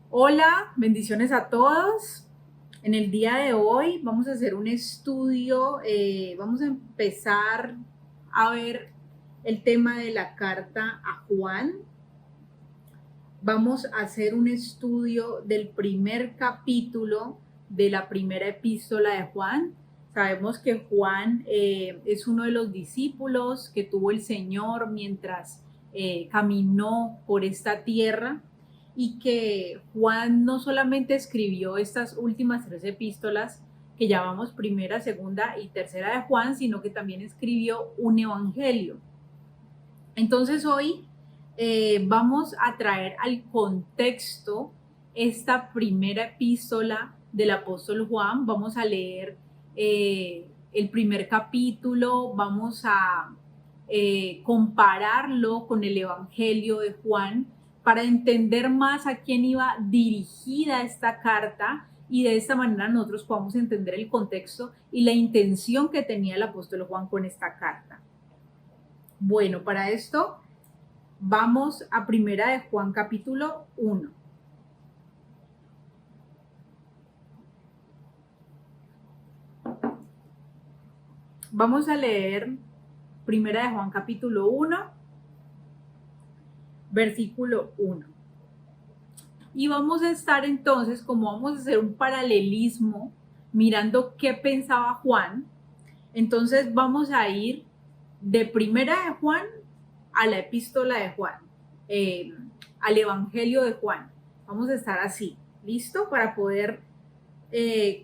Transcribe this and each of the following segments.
Hola, bendiciones a todos. En el día de hoy vamos a hacer un estudio, vamos a empezar a ver el tema de la carta a Juan. Vamos a hacer un estudio del primer capítulo de la primera epístola de Juan. Sabemos que Juan es uno de los discípulos que tuvo el Señor mientras caminó por esta tierra y que Juan no solamente escribió estas últimas tres epístolas que llamamos primera, segunda y tercera de Juan, sino que también escribió un evangelio. Entonces hoy vamos a traer al contexto esta primera epístola del apóstol Juan. Vamos a leer el primer capítulo, vamos a compararlo con el Evangelio de Juan para entender más a quién iba dirigida esta carta y de esta manera nosotros podamos entender el contexto y la intención que tenía el apóstol Juan con esta carta. Bueno, para esto vamos a primera de Juan capítulo 1. Vamos a leer primera de Juan capítulo 1, versículo 1. Y vamos a estar entonces, como vamos a hacer un paralelismo, mirando qué pensaba Juan, entonces vamos a ir de primera de Juan a la epístola de Juan, al evangelio de Juan. Vamos a estar así, ¿listo? Para poder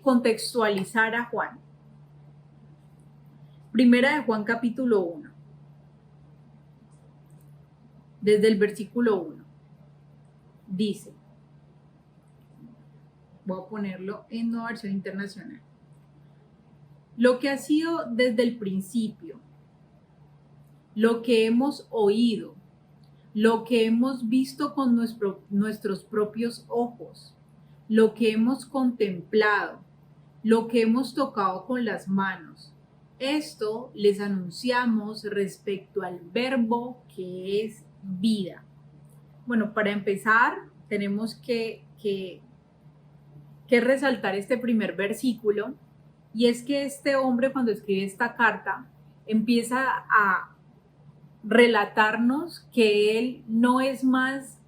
contextualizar a Juan. Primera de Juan capítulo 1, desde el versículo 1. Dice, voy a ponerlo en Nueva Versión Internacional. Lo que ha sido desde el principio, lo que hemos oído, lo que hemos visto con nuestros propios ojos, lo que hemos contemplado, lo que hemos tocado con las manos. Esto les anunciamos respecto al verbo que es vida. Bueno, para empezar, tenemos que resaltar este primer versículo, y es que este hombre cuando escribe esta carta empieza a relatarnos que él no es más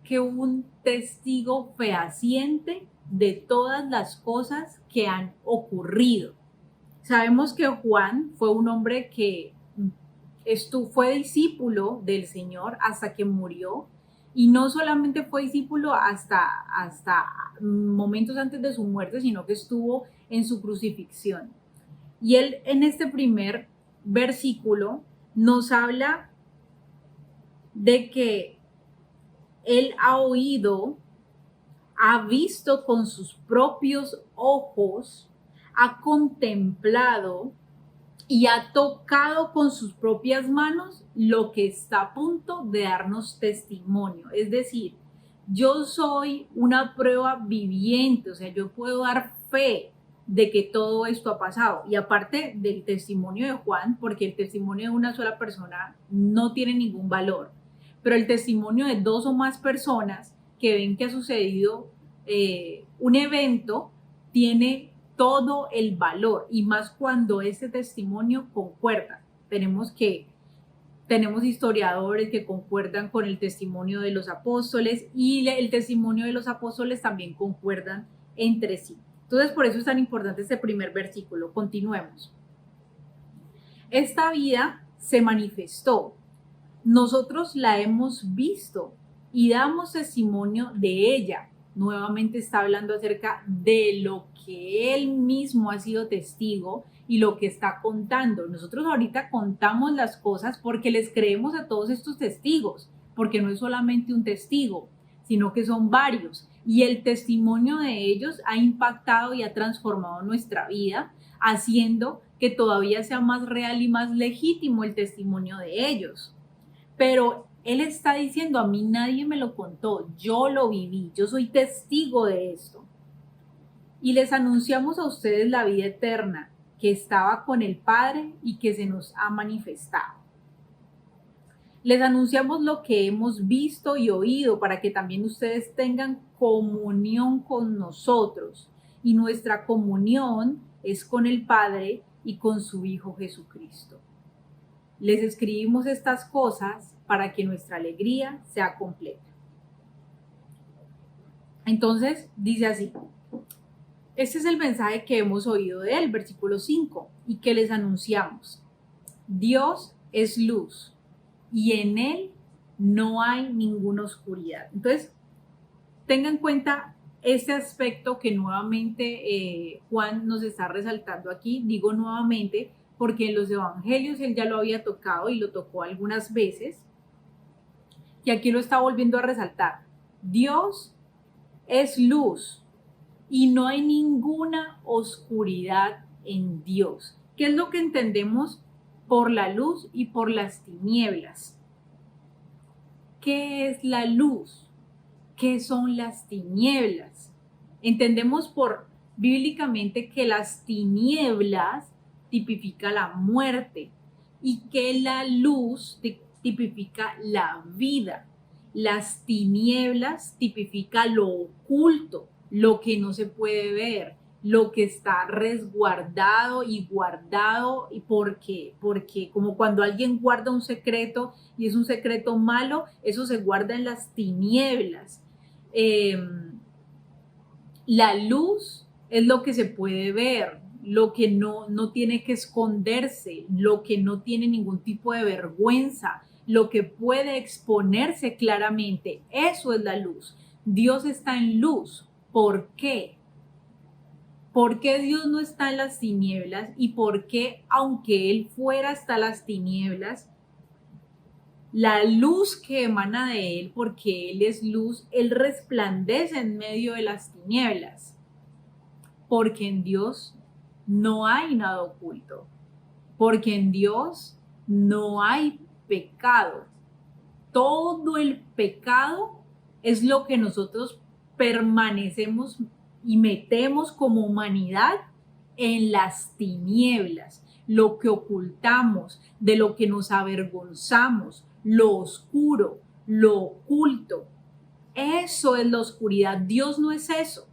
que un testigo fehaciente de todas las cosas que han ocurrido. Sabemos que Juan fue un hombre que fue discípulo del Señor hasta que murió, y no solamente fue discípulo hasta momentos antes de su muerte, sino que estuvo en su crucifixión. Y él en este primer versículo nos habla de que él ha oído, ha visto con sus propios ojos, ha contemplado y ha tocado con sus propias manos lo que está a punto de darnos testimonio. Es decir, yo soy una prueba viviente, o sea, yo puedo dar fe de que todo esto ha pasado. Y aparte del testimonio de Juan, porque el testimonio de una sola persona no tiene ningún valor, pero el testimonio de dos o más personas que ven que ha sucedido un evento tiene todo el valor, y más cuando ese testimonio concuerda. Tenemos historiadores que concuerdan con el testimonio de los apóstoles, y el testimonio de los apóstoles también concuerdan entre sí. Entonces, por eso es tan importante este primer versículo. Continuemos. Esta vida se manifestó, nosotros la hemos visto y damos testimonio de ella. Nuevamente está hablando acerca de lo que él mismo ha sido testigo y lo que está contando. Nosotros ahorita contamos las cosas porque les creemos a todos estos testigos, porque no es solamente un testigo, sino que son varios. Y el testimonio de ellos ha impactado y ha transformado nuestra vida, haciendo que todavía sea más real y más legítimo el testimonio de ellos. Pero él está diciendo, a mí nadie me lo contó, yo lo viví, yo soy testigo de esto. Y les anunciamos a ustedes la vida eterna que estaba con el Padre y que se nos ha manifestado. Les anunciamos lo que hemos visto y oído para que también ustedes tengan comunión con nosotros. Y nuestra comunión es con el Padre y con su Hijo Jesucristo. Les escribimos estas cosas para que nuestra alegría sea completa. Entonces, dice así. Este es el mensaje que hemos oído de él, versículo 5, y que les anunciamos. Dios es luz y en él no hay ninguna oscuridad. Entonces, tengan en cuenta este aspecto que nuevamente Juan nos está resaltando aquí. Digo nuevamente porque en los evangelios él ya lo había tocado y lo tocó algunas veces. Y aquí lo está volviendo a resaltar. Dios es luz y no hay ninguna oscuridad en Dios. ¿Qué es lo que entendemos por la luz y por las tinieblas? ¿Qué es la luz? ¿Qué son las tinieblas? Entendemos bíblicamente que las tinieblas tipifica la muerte y que la luz tipifica la vida. Las tinieblas tipifica lo oculto, lo que no se puede ver, lo que está resguardado y guardado, y porque como cuando alguien guarda un secreto y es un secreto malo, eso se guarda en las tinieblas. La luz es lo que se puede ver, lo que no tiene que esconderse, lo que no tiene ningún tipo de vergüenza, lo que puede exponerse claramente. Eso es la luz. Dios está en luz. ¿Por qué? ¿Por qué Dios no está en las tinieblas? ¿Y por qué, aunque Él fuera hasta las tinieblas, la luz que emana de Él, porque Él es luz, Él resplandece en medio de las tinieblas? Porque en Dios no hay nada oculto, porque en Dios no hay pecado. Todo el pecado es lo que nosotros permanecemos y metemos como humanidad en las tinieblas, lo que ocultamos, de lo que nos avergonzamos, lo oscuro, lo oculto. Eso es la oscuridad. Dios no es eso.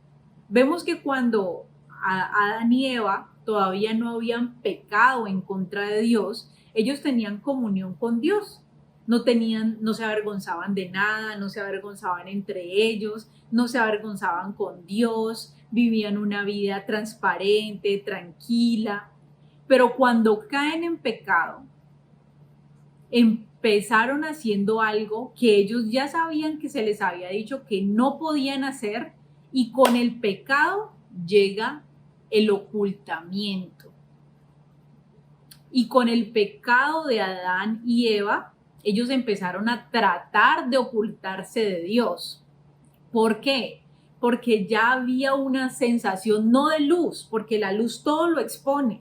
Vemos que cuando Adán y Eva todavía no habían pecado en contra de Dios, ellos tenían comunión con Dios. No se avergonzaban de nada, no se avergonzaban entre ellos, no se avergonzaban con Dios, vivían una vida transparente, tranquila. Pero cuando caen en pecado, empezaron haciendo algo que ellos ya sabían que se les había dicho que no podían hacer, y con el pecado llega el ocultamiento. Y con el pecado de Adán y Eva, ellos empezaron a tratar de ocultarse de Dios. ¿Por qué? Porque ya había una sensación no de luz, porque la luz todo lo expone,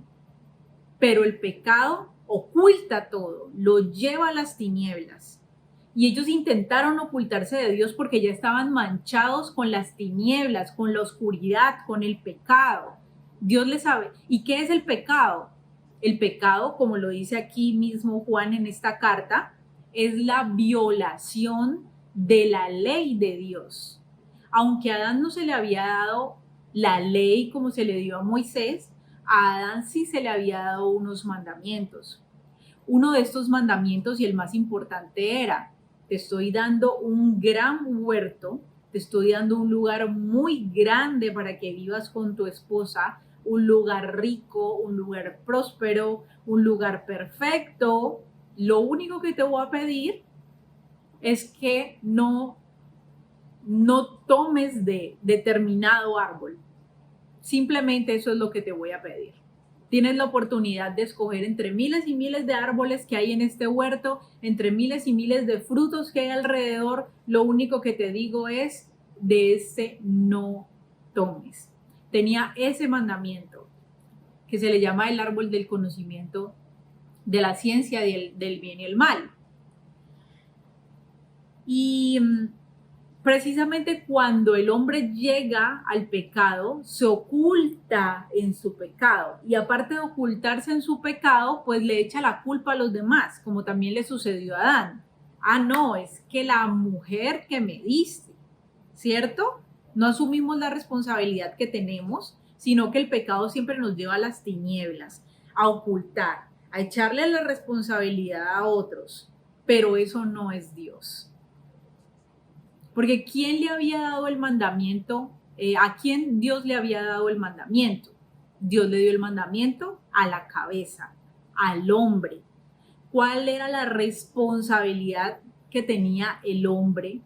pero el pecado oculta todo, lo lleva a las tinieblas. Y ellos intentaron ocultarse de Dios porque ya estaban manchados con las tinieblas, con la oscuridad, con el pecado. Dios les sabe. ¿Y qué es el pecado? El pecado, como lo dice aquí mismo Juan en esta carta, es la violación de la ley de Dios. Aunque a Adán no se le había dado la ley como se le dio a Moisés, a Adán sí se le había dado unos mandamientos. Uno de estos mandamientos, y el más importante, era: te estoy dando un gran huerto, te estoy dando un lugar muy grande para que vivas con tu esposa, un lugar rico, un lugar próspero, un lugar perfecto. Lo único que te voy a pedir es que no tomes de determinado árbol. Simplemente eso es lo que te voy a pedir. Tienes la oportunidad de escoger entre miles y miles de árboles que hay en este huerto, entre miles y miles de frutos que hay alrededor. Lo único que te digo es: de ese no tomes. Tenía ese mandamiento que se le llama el árbol del conocimiento de la ciencia del bien y el mal. Y precisamente cuando el hombre llega al pecado, se oculta en su pecado, y aparte de ocultarse en su pecado, pues le echa la culpa a los demás, como también le sucedió a Adán. Ah, no, es que la mujer que me diste, ¿cierto? No asumimos la responsabilidad que tenemos, sino que el pecado siempre nos lleva a las tinieblas, a ocultar, a echarle la responsabilidad a otros. Pero eso no es Dios. Porque ¿quién le había dado el mandamiento? ¿A quién Dios le había dado el mandamiento? Dios le dio el mandamiento a la cabeza, al hombre. ¿Cuál era la responsabilidad que tenía el hombre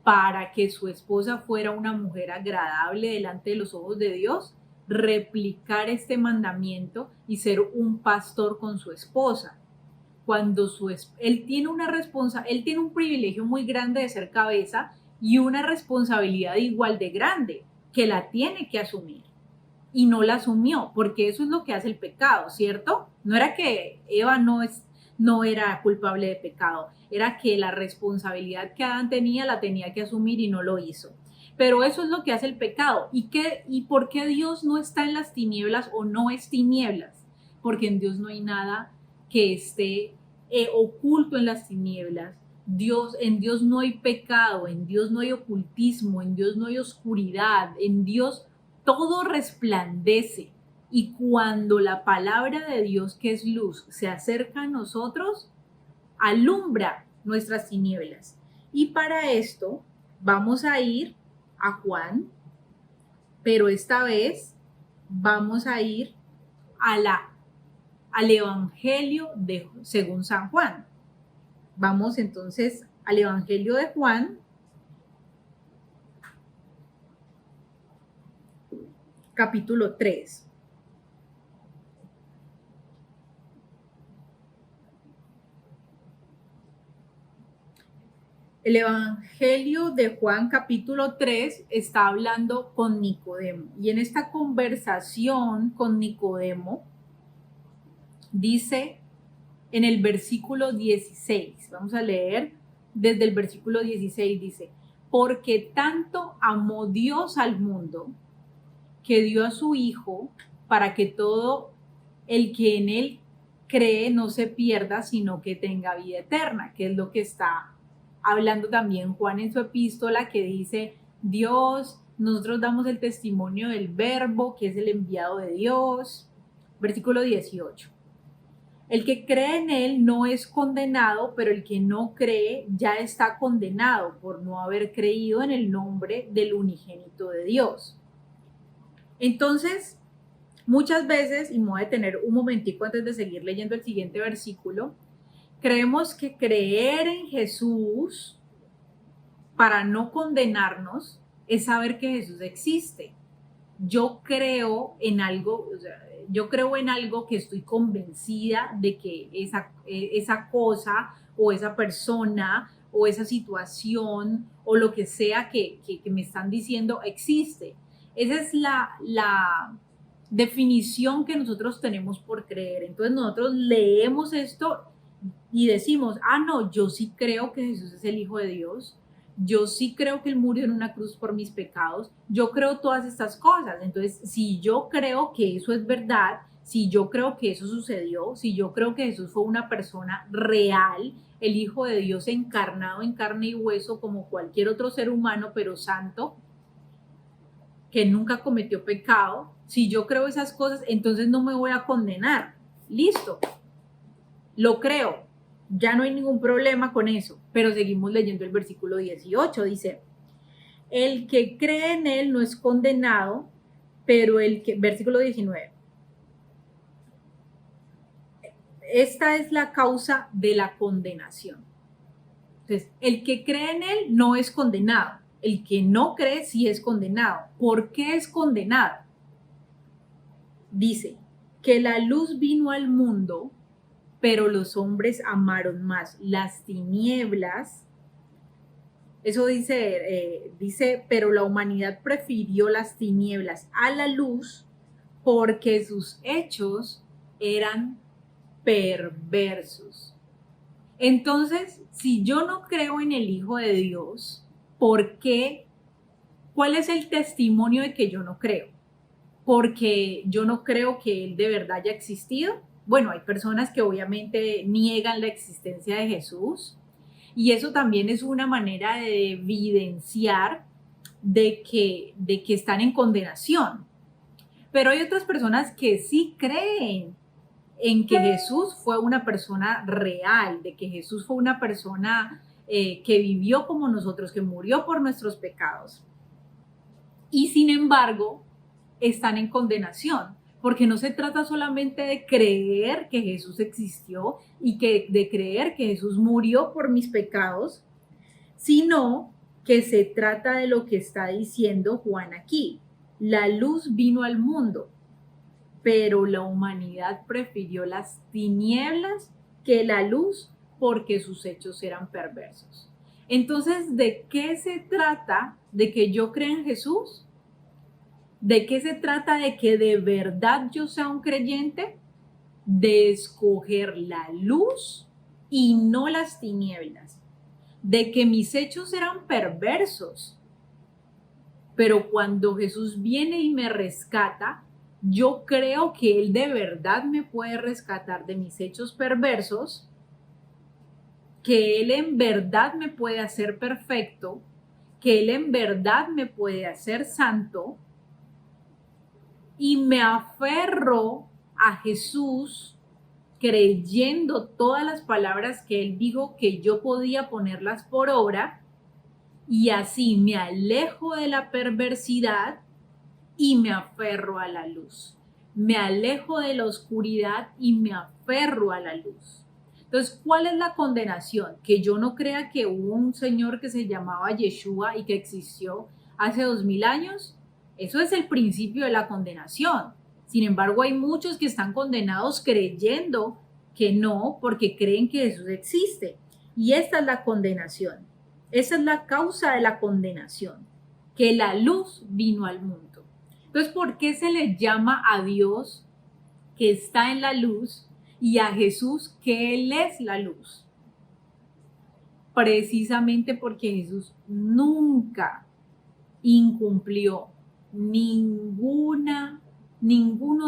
para que su esposa fuera una mujer agradable delante de los ojos de Dios? Replicar este mandamiento y ser un pastor con su esposa. Cuando él tiene él tiene un privilegio muy grande de ser cabeza y una responsabilidad igual de grande que la tiene que asumir y no la asumió, porque eso es lo que hace el pecado, ¿cierto? No era que Eva no era culpable de pecado, era que la responsabilidad que Adán tenía la tenía que asumir y no lo hizo. Pero eso es lo que hace el pecado. ¿Y por qué Dios no está en las tinieblas o no es tinieblas? Porque en Dios no hay nada que esté oculto en las tinieblas. En Dios no hay pecado, en Dios no hay ocultismo, en Dios no hay oscuridad, en Dios todo resplandece. Y cuando la palabra de Dios, que es luz, se acerca a nosotros, alumbra nuestras tinieblas. Y para esto vamos a ir a Juan, pero esta vez vamos a ir al Evangelio según San Juan. Vamos entonces al Evangelio de Juan, capítulo 3. El Evangelio de Juan capítulo 3 está hablando con Nicodemo. Y en esta conversación con Nicodemo dice en el versículo 16, vamos a leer desde el versículo 16, dice, porque tanto amó Dios al mundo que dio a su Hijo para que todo el que en él cree no se pierda, sino que tenga vida eterna, que es lo que está hablando también Juan en su epístola, que dice, Dios, nosotros damos el testimonio del Verbo, que es el enviado de Dios. Versículo 18. El que cree en él no es condenado, pero el que no cree ya está condenado por no haber creído en el nombre del unigénito de Dios. Entonces, muchas veces, y me voy a detener un momentico antes de seguir leyendo el siguiente versículo, creemos que creer en Jesús para no condenarnos es saber que Jesús existe. Yo creo en algo, que estoy convencida de que esa cosa o esa persona o esa situación o lo que sea que me están diciendo existe. Esa es la definición que nosotros tenemos por creer. Entonces nosotros leemos esto y decimos, no, yo sí creo que Jesús es el Hijo de Dios, yo sí creo que Él murió en una cruz por mis pecados, yo creo todas estas cosas. Entonces, si yo creo que eso es verdad, si yo creo que eso sucedió, si yo creo que Jesús fue una persona real, el Hijo de Dios encarnado en carne y hueso como cualquier otro ser humano, pero santo, que nunca cometió pecado, si yo creo esas cosas, entonces no me voy a condenar. Listo, lo creo, ya no hay ningún problema con eso, pero seguimos leyendo el versículo 18, dice, el que cree en él no es condenado, pero versículo 19, esta es la causa de la condenación. Entonces, el que cree en él no es condenado, el que no cree sí es condenado. ¿Por qué es condenado? Dice que la luz vino al mundo, pero los hombres amaron más las tinieblas. Eso dice, pero la humanidad prefirió las tinieblas a la luz porque sus hechos eran perversos. Entonces, si yo no creo en el Hijo de Dios, ¿por qué? ¿Cuál es el testimonio de que yo no creo? Porque yo no creo que Él de verdad haya existido. Bueno, hay personas que obviamente niegan la existencia de Jesús Y eso también es una manera de evidenciar de que están en condenación. Pero hay otras personas que sí creen en que Jesús fue una persona real, de que Jesús fue una persona que vivió como nosotros, que murió por nuestros pecados. Y sin embargo, están en condenación, porque no se trata solamente de creer que Jesús existió y de creer que Jesús murió por mis pecados, sino que se trata de lo que está diciendo Juan aquí. La luz vino al mundo, pero la humanidad prefirió las tinieblas que la luz porque sus hechos eran perversos. Entonces, ¿de qué se trata de que yo crea en Jesús? ¿De qué se trata de que de verdad yo sea un creyente? De escoger la luz y no las tinieblas. De que mis hechos eran perversos. Pero cuando Jesús viene y me rescata, yo creo que Él de verdad me puede rescatar de mis hechos perversos, que Él en verdad me puede hacer perfecto, que Él en verdad me puede hacer santo, y me aferro a Jesús creyendo todas las palabras que Él dijo que yo podía ponerlas por obra, y así me alejo de la perversidad y me aferro a la luz. Me alejo de la oscuridad y me aferro a la luz. Entonces, ¿cuál es la condenación? Que yo no crea que hubo un señor que se llamaba Yeshua y que existió hace 2000 años. Eso es el principio de la condenación. Sin embargo, hay muchos que están condenados creyendo que no, porque creen que Jesús existe. Y esta es la condenación. Esa es la causa de la condenación, que la luz vino al mundo. Entonces, ¿por qué se le llama a Dios que está en la luz y a Jesús que Él es la luz? Precisamente porque Jesús nunca incumplió ninguno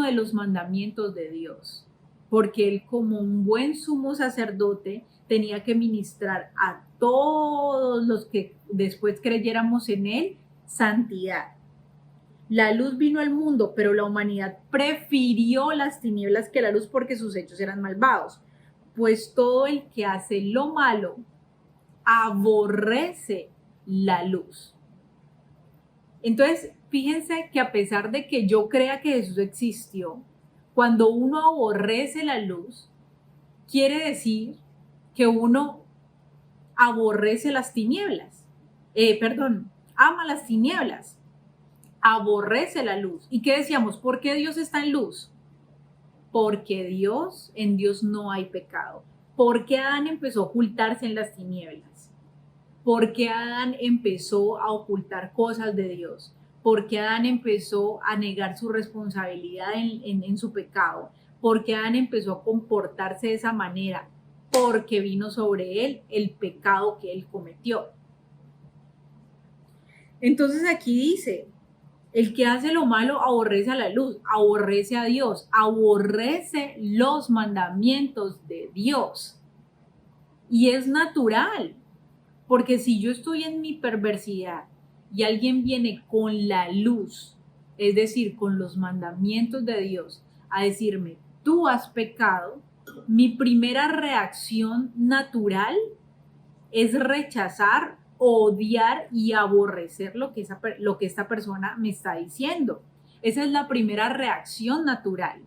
de los mandamientos de Dios, porque Él, como un buen sumo sacerdote, tenía que ministrar a todos los que después creyéramos en Él santidad. La luz vino al mundo, pero la humanidad prefirió las tinieblas que la luz porque sus hechos eran malvados. Pues todo el que hace lo malo aborrece la luz. Entonces, fíjense que a pesar de que yo crea que Jesús existió, cuando uno aborrece la luz, quiere decir que uno aborrece las tinieblas. Ama las tinieblas. Aborrece la luz. ¿Y qué decíamos? ¿Por qué Dios está en luz? Porque en Dios no hay pecado. ¿Por qué Adán empezó a ocultarse en las tinieblas? ¿Por qué Adán empezó a ocultar cosas de Dios? ¿Por qué Adán empezó a negar su responsabilidad en su pecado? ¿Por qué Adán empezó a comportarse de esa manera? Porque vino sobre él el pecado que él cometió. Entonces aquí dice, el que hace lo malo aborrece a la luz, aborrece a Dios, aborrece los mandamientos de Dios. Y es natural, porque si yo estoy en mi perversidad y alguien viene con la luz, es decir, con los mandamientos de Dios, a decirme, tú has pecado, mi primera reacción natural es rechazar, odiar y aborrecer lo que esta persona me está diciendo. Esa es la primera reacción natural.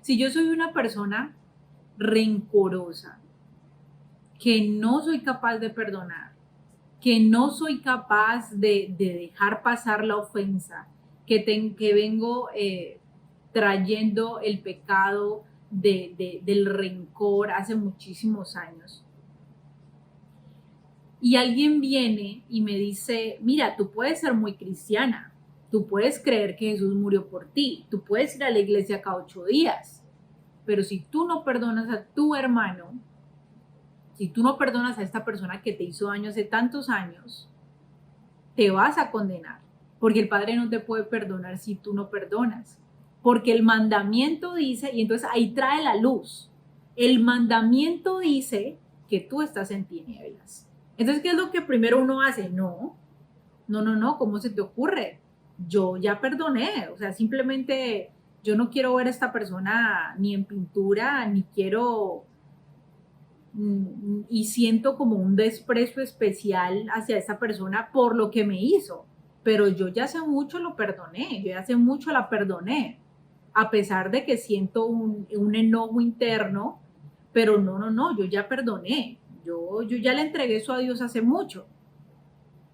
Si yo soy una persona rencorosa, que no soy capaz de perdonar, que no soy capaz de dejar pasar la ofensa, que vengo trayendo el pecado del rencor hace muchísimos años, y alguien viene y me dice, mira, tú puedes ser muy cristiana, tú puedes creer que Jesús murió por ti, tú puedes ir a la iglesia cada 8 días, pero si tú no perdonas a tu hermano, si tú no perdonas a esta persona que te hizo daño hace tantos años, te vas a condenar, porque el Padre no te puede perdonar si tú no perdonas, porque el mandamiento dice, y entonces ahí trae la luz, el mandamiento dice que tú estás en tinieblas. Entonces, ¿qué es lo que primero uno hace? No, no, no, no, ¿cómo se te ocurre? Yo ya perdoné, o sea, simplemente yo no quiero ver a esta persona ni en pintura, ni quiero, y siento como un desprecio especial hacia esa persona por lo que me hizo, pero yo ya hace mucho lo perdoné, yo ya hace mucho la perdoné, a pesar de que siento un enojo interno, pero no, no, no, yo ya perdoné, yo ya le entregué eso a Dios hace mucho,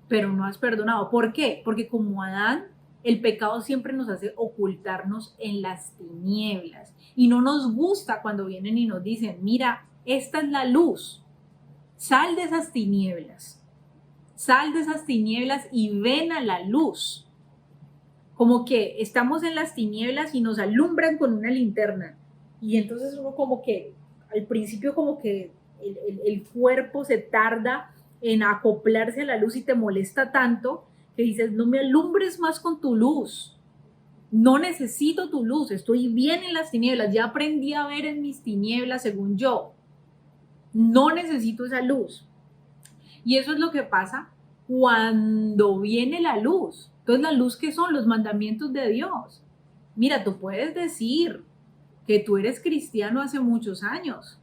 pero no has perdonado. ¿Por qué? Porque como Adán, el pecado siempre nos hace ocultarnos en las tinieblas y no nos gusta cuando vienen y nos dicen, mira, esta es la luz, sal de esas tinieblas, sal de esas tinieblas y ven a la luz. Como que estamos en las tinieblas y nos alumbran con una linterna y entonces uno como que al principio como que el cuerpo se tarda en acoplarse a la luz y te molesta tanto que dices, no me alumbres más con tu luz, no necesito tu luz, estoy bien en las tinieblas, ya aprendí a ver en mis tinieblas según yo, no necesito esa luz. Y eso es lo que pasa cuando viene la luz. Entonces, la luz, ¿qué son? Los mandamientos de Dios. Mira, tú puedes decir que tú eres cristiano hace muchos años,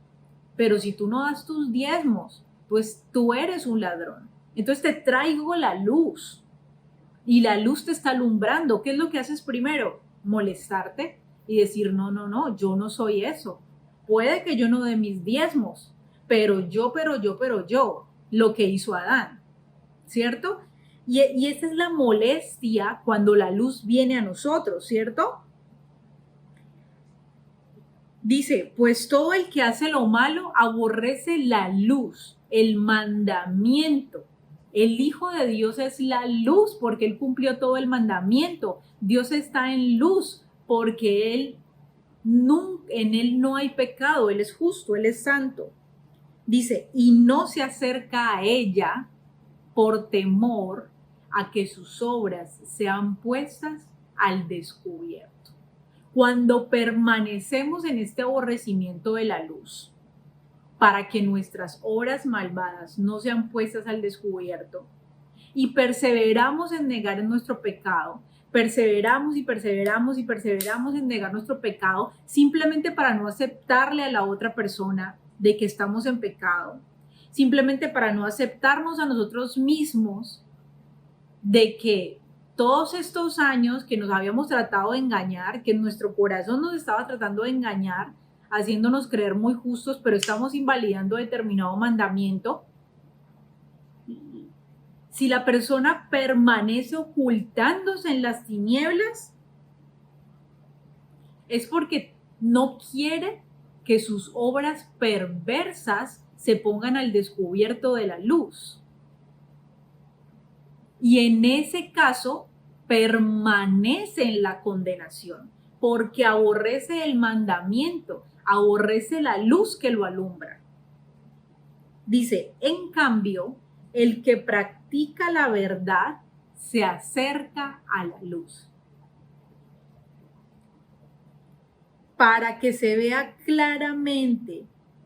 pero si tú no das tus diezmos, pues tú eres un ladrón. Entonces te traigo la luz y la luz te está alumbrando. ¿Qué es lo que haces primero? Molestarte y decir, no, no, no, yo no soy eso. Puede que yo no dé mis diezmos, pero yo, lo que hizo Adán, ¿cierto? Y esa es la molestia cuando la luz viene a nosotros, ¿cierto? Dice, pues todo el que hace lo malo aborrece la luz, el mandamiento. El Hijo de Dios es la luz porque Él cumplió todo el mandamiento. Dios está en luz porque en Él no hay pecado, Él es justo, Él es santo. Dice, y no se acerca a ella por temor a que sus obras sean puestas al descubierto. Cuando permanecemos en este aborrecimiento de la luz, para que nuestras obras malvadas no sean puestas al descubierto, y perseveramos en negar nuestro pecado, perseveramos y perseveramos y perseveramos en negar nuestro pecado, simplemente para no aceptarle a la otra persona de que estamos en pecado, simplemente para no aceptarnos a nosotros mismos de que todos estos años que nos habíamos tratado de engañar, que nuestro corazón nos estaba tratando de engañar, haciéndonos creer muy justos, pero estamos invalidando determinado mandamiento. Si la persona permanece ocultándose en las tinieblas, es porque no quiere que sus obras perversas se pongan al descubierto de la luz. Y en ese caso permanece en la condenación, porque aborrece el mandamiento, aborrece la luz que lo alumbra. Dice, en cambio, el que practica la verdad se acerca a la luz, para que se vea claramente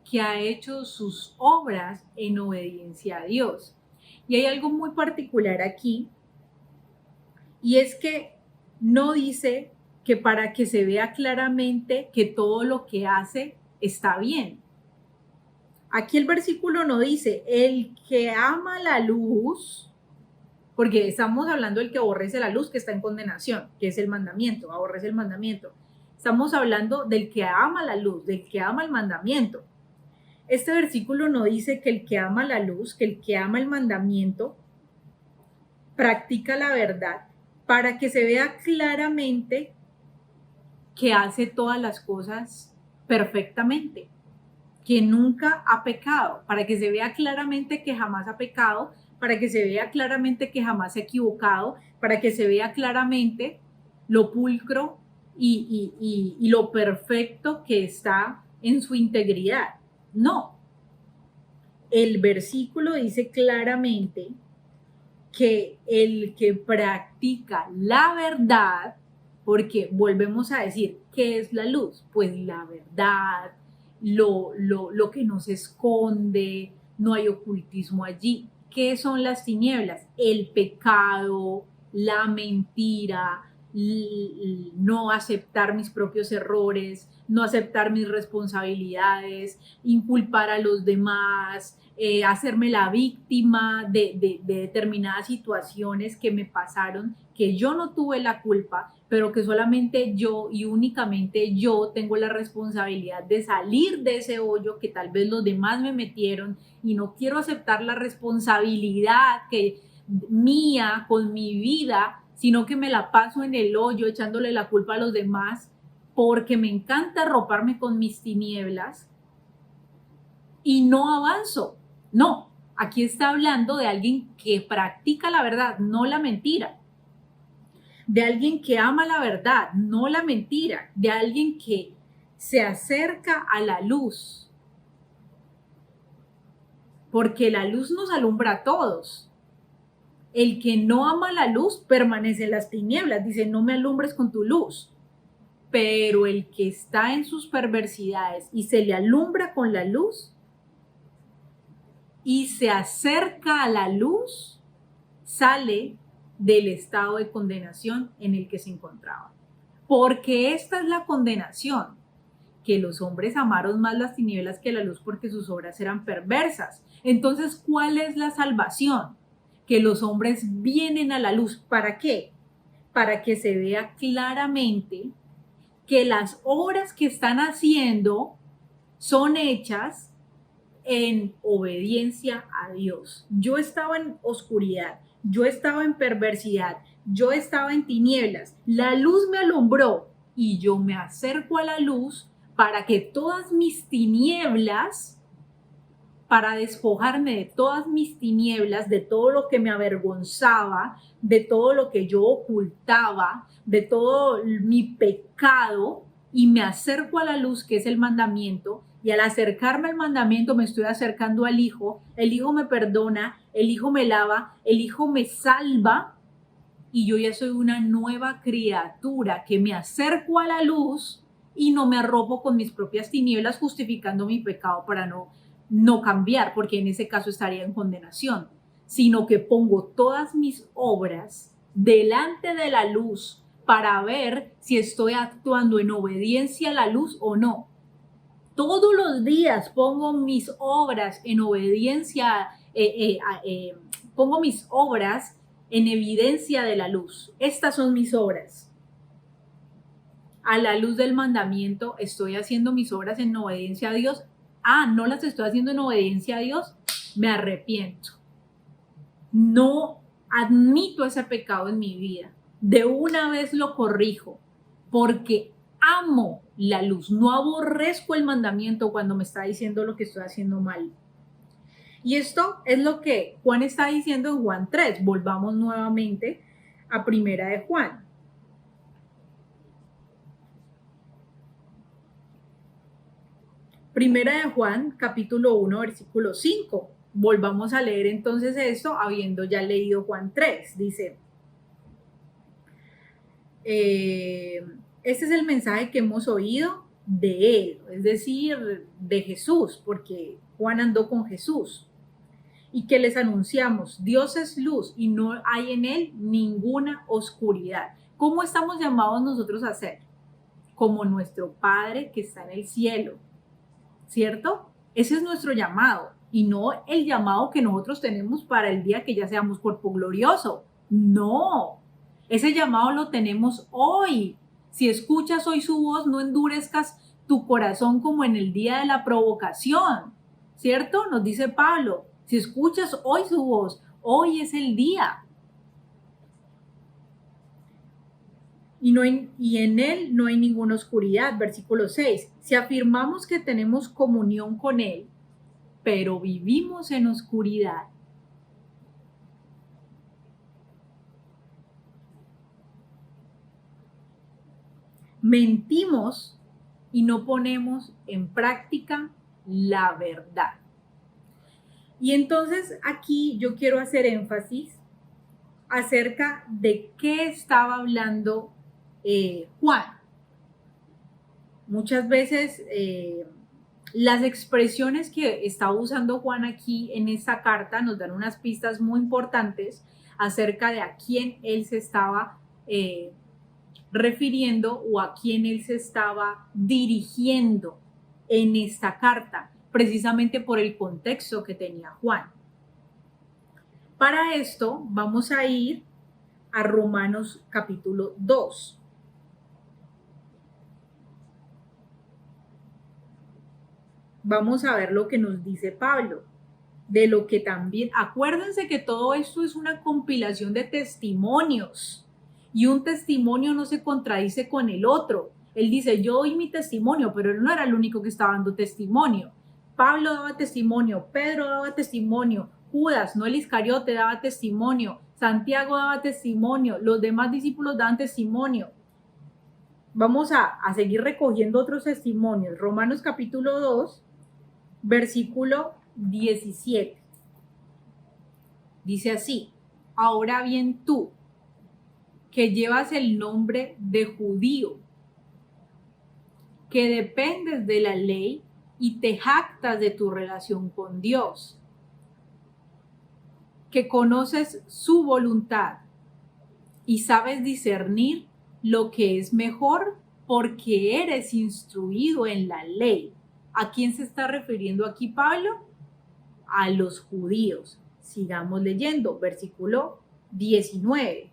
que ha hecho sus obras en obediencia a Dios. Y hay algo muy particular aquí, y es que no dice que para que se vea claramente que todo lo que hace está bien. Aquí el versículo no dice, el que ama la luz, porque estamos hablando del que aborrece la luz, que está en condenación, que es el mandamiento, aborrece el mandamiento. Estamos hablando del que ama la luz, del que ama el mandamiento. Este versículo no dice que el que ama la luz, que el que ama el mandamiento, practica la verdad, para que se vea claramente que hace todas las cosas perfectamente, que nunca ha pecado, para que se vea claramente que jamás ha pecado, para que se vea claramente que jamás se ha equivocado, para que se vea claramente lo pulcro y lo perfecto que está en su integridad. No, el versículo dice claramente que el que practica la verdad, porque volvemos a decir, ¿qué es la luz? Pues la verdad, lo que nos esconde, no hay ocultismo allí. ¿Qué son las tinieblas? El pecado, la mentira, no aceptar mis propios errores, no aceptar mis responsabilidades, inculpar a los demás, hacerme la víctima de determinadas situaciones que me pasaron, que yo no tuve la culpa, pero que solamente yo y únicamente yo tengo la responsabilidad de salir de ese hoyo que tal vez los demás me metieron, y no quiero aceptar la responsabilidad que mía con mi vida, sino que me la paso en el hoyo echándole la culpa a los demás porque me encanta arroparme con mis tinieblas y no avanzo. No, aquí está hablando de alguien que practica la verdad, no la mentira. De alguien que ama la verdad, no la mentira. De alguien que se acerca a la luz. Porque la luz nos alumbra a todos. El que no ama la luz permanece en las tinieblas. Dice, no me alumbres con tu luz. Pero el que está en sus perversidades y se le alumbra con la luz y se acerca a la luz, sale del estado de condenación en el que se encontraba. Porque esta es la condenación, que los hombres amaron más las tinieblas que la luz porque sus obras eran perversas. Entonces, ¿cuál es la salvación? Que los hombres vienen a la luz. ¿Para qué? Para que se vea claramente que las obras que están haciendo son hechas en obediencia a Dios. Yo estaba en oscuridad, yo estaba en perversidad, yo estaba en tinieblas. La luz me alumbró y yo me acerco a la luz para que todas mis tinieblas, para despojarme de todas mis tinieblas, de todo lo que me avergonzaba, de todo lo que yo ocultaba, de todo mi pecado, y me acerco a la luz, que es el mandamiento, y al acercarme al mandamiento me estoy acercando al Hijo. El Hijo me perdona, el Hijo me lava, el Hijo me salva, y yo ya soy una nueva criatura que me acerco a la luz y no me arropo con mis propias tinieblas justificando mi pecado para no cambiar, porque en ese caso estaría en condenación, sino que pongo todas mis obras delante de la luz para ver si estoy actuando en obediencia a la luz o no. Todos los días pongo mis obras en obediencia, pongo mis obras en evidencia de la luz. Estas son mis obras. A la luz del mandamiento, ¿estoy haciendo mis obras en obediencia a Dios? No las estoy haciendo en obediencia a Dios, me arrepiento. No admito ese pecado en mi vida. De una vez lo corrijo, porque amo la luz. No aborrezco el mandamiento cuando me está diciendo lo que estoy haciendo mal. Y esto es lo que Juan está diciendo en Juan 3. Volvamos nuevamente a Primera de Juan. Primera de Juan, capítulo 1, versículo 5. Volvamos a leer entonces esto, habiendo ya leído Juan 3. Dice, este es el mensaje que hemos oído de él, es decir, de Jesús, porque Juan andó con Jesús. Y que les anunciamos, Dios es luz y no hay en él ninguna oscuridad. ¿Cómo estamos llamados nosotros a ser? Como nuestro Padre que está en el cielo, ¿cierto? Ese es nuestro llamado y no el llamado que nosotros tenemos para el día que ya seamos cuerpo glorioso. No, ese llamado lo tenemos hoy. Si escuchas hoy su voz, no endurezcas tu corazón como en el día de la provocación, ¿cierto? Nos dice Pablo, si escuchas hoy su voz, hoy es el día. Y en él no hay ninguna oscuridad. Versículo 6. Si afirmamos que tenemos comunión con él, pero vivimos en oscuridad, mentimos y no ponemos en práctica la verdad. Y entonces aquí yo quiero hacer énfasis acerca de qué estaba hablando Juan. Muchas veces Las expresiones que está usando Juan aquí en esta carta nos dan unas pistas muy importantes acerca de a quién él se estaba refiriendo o a quién él se estaba dirigiendo en esta carta, precisamente por el contexto que tenía Juan. Para esto vamos a ir a Romanos capítulo 2. Vamos a ver lo que nos dice Pablo, de lo que también, acuérdense que todo esto es una compilación de testimonios y un testimonio no se contradice con el otro. Él dice, yo doy mi testimonio, pero él no era el único que estaba dando testimonio. Pablo daba testimonio, Pedro daba testimonio, Judas, no el Iscariote, daba testimonio, Santiago daba testimonio, los demás discípulos daban testimonio. Vamos a seguir recogiendo otros testimonios. Romanos capítulo 2, versículo 17. Dice así, ahora bien tú, que llevas el nombre de judío, que dependes de la ley y te jactas de tu relación con Dios, que conoces su voluntad y sabes discernir lo que es mejor porque eres instruido en la ley. ¿A quién se está refiriendo aquí Pablo? A los judíos. Sigamos leyendo, versículo 19.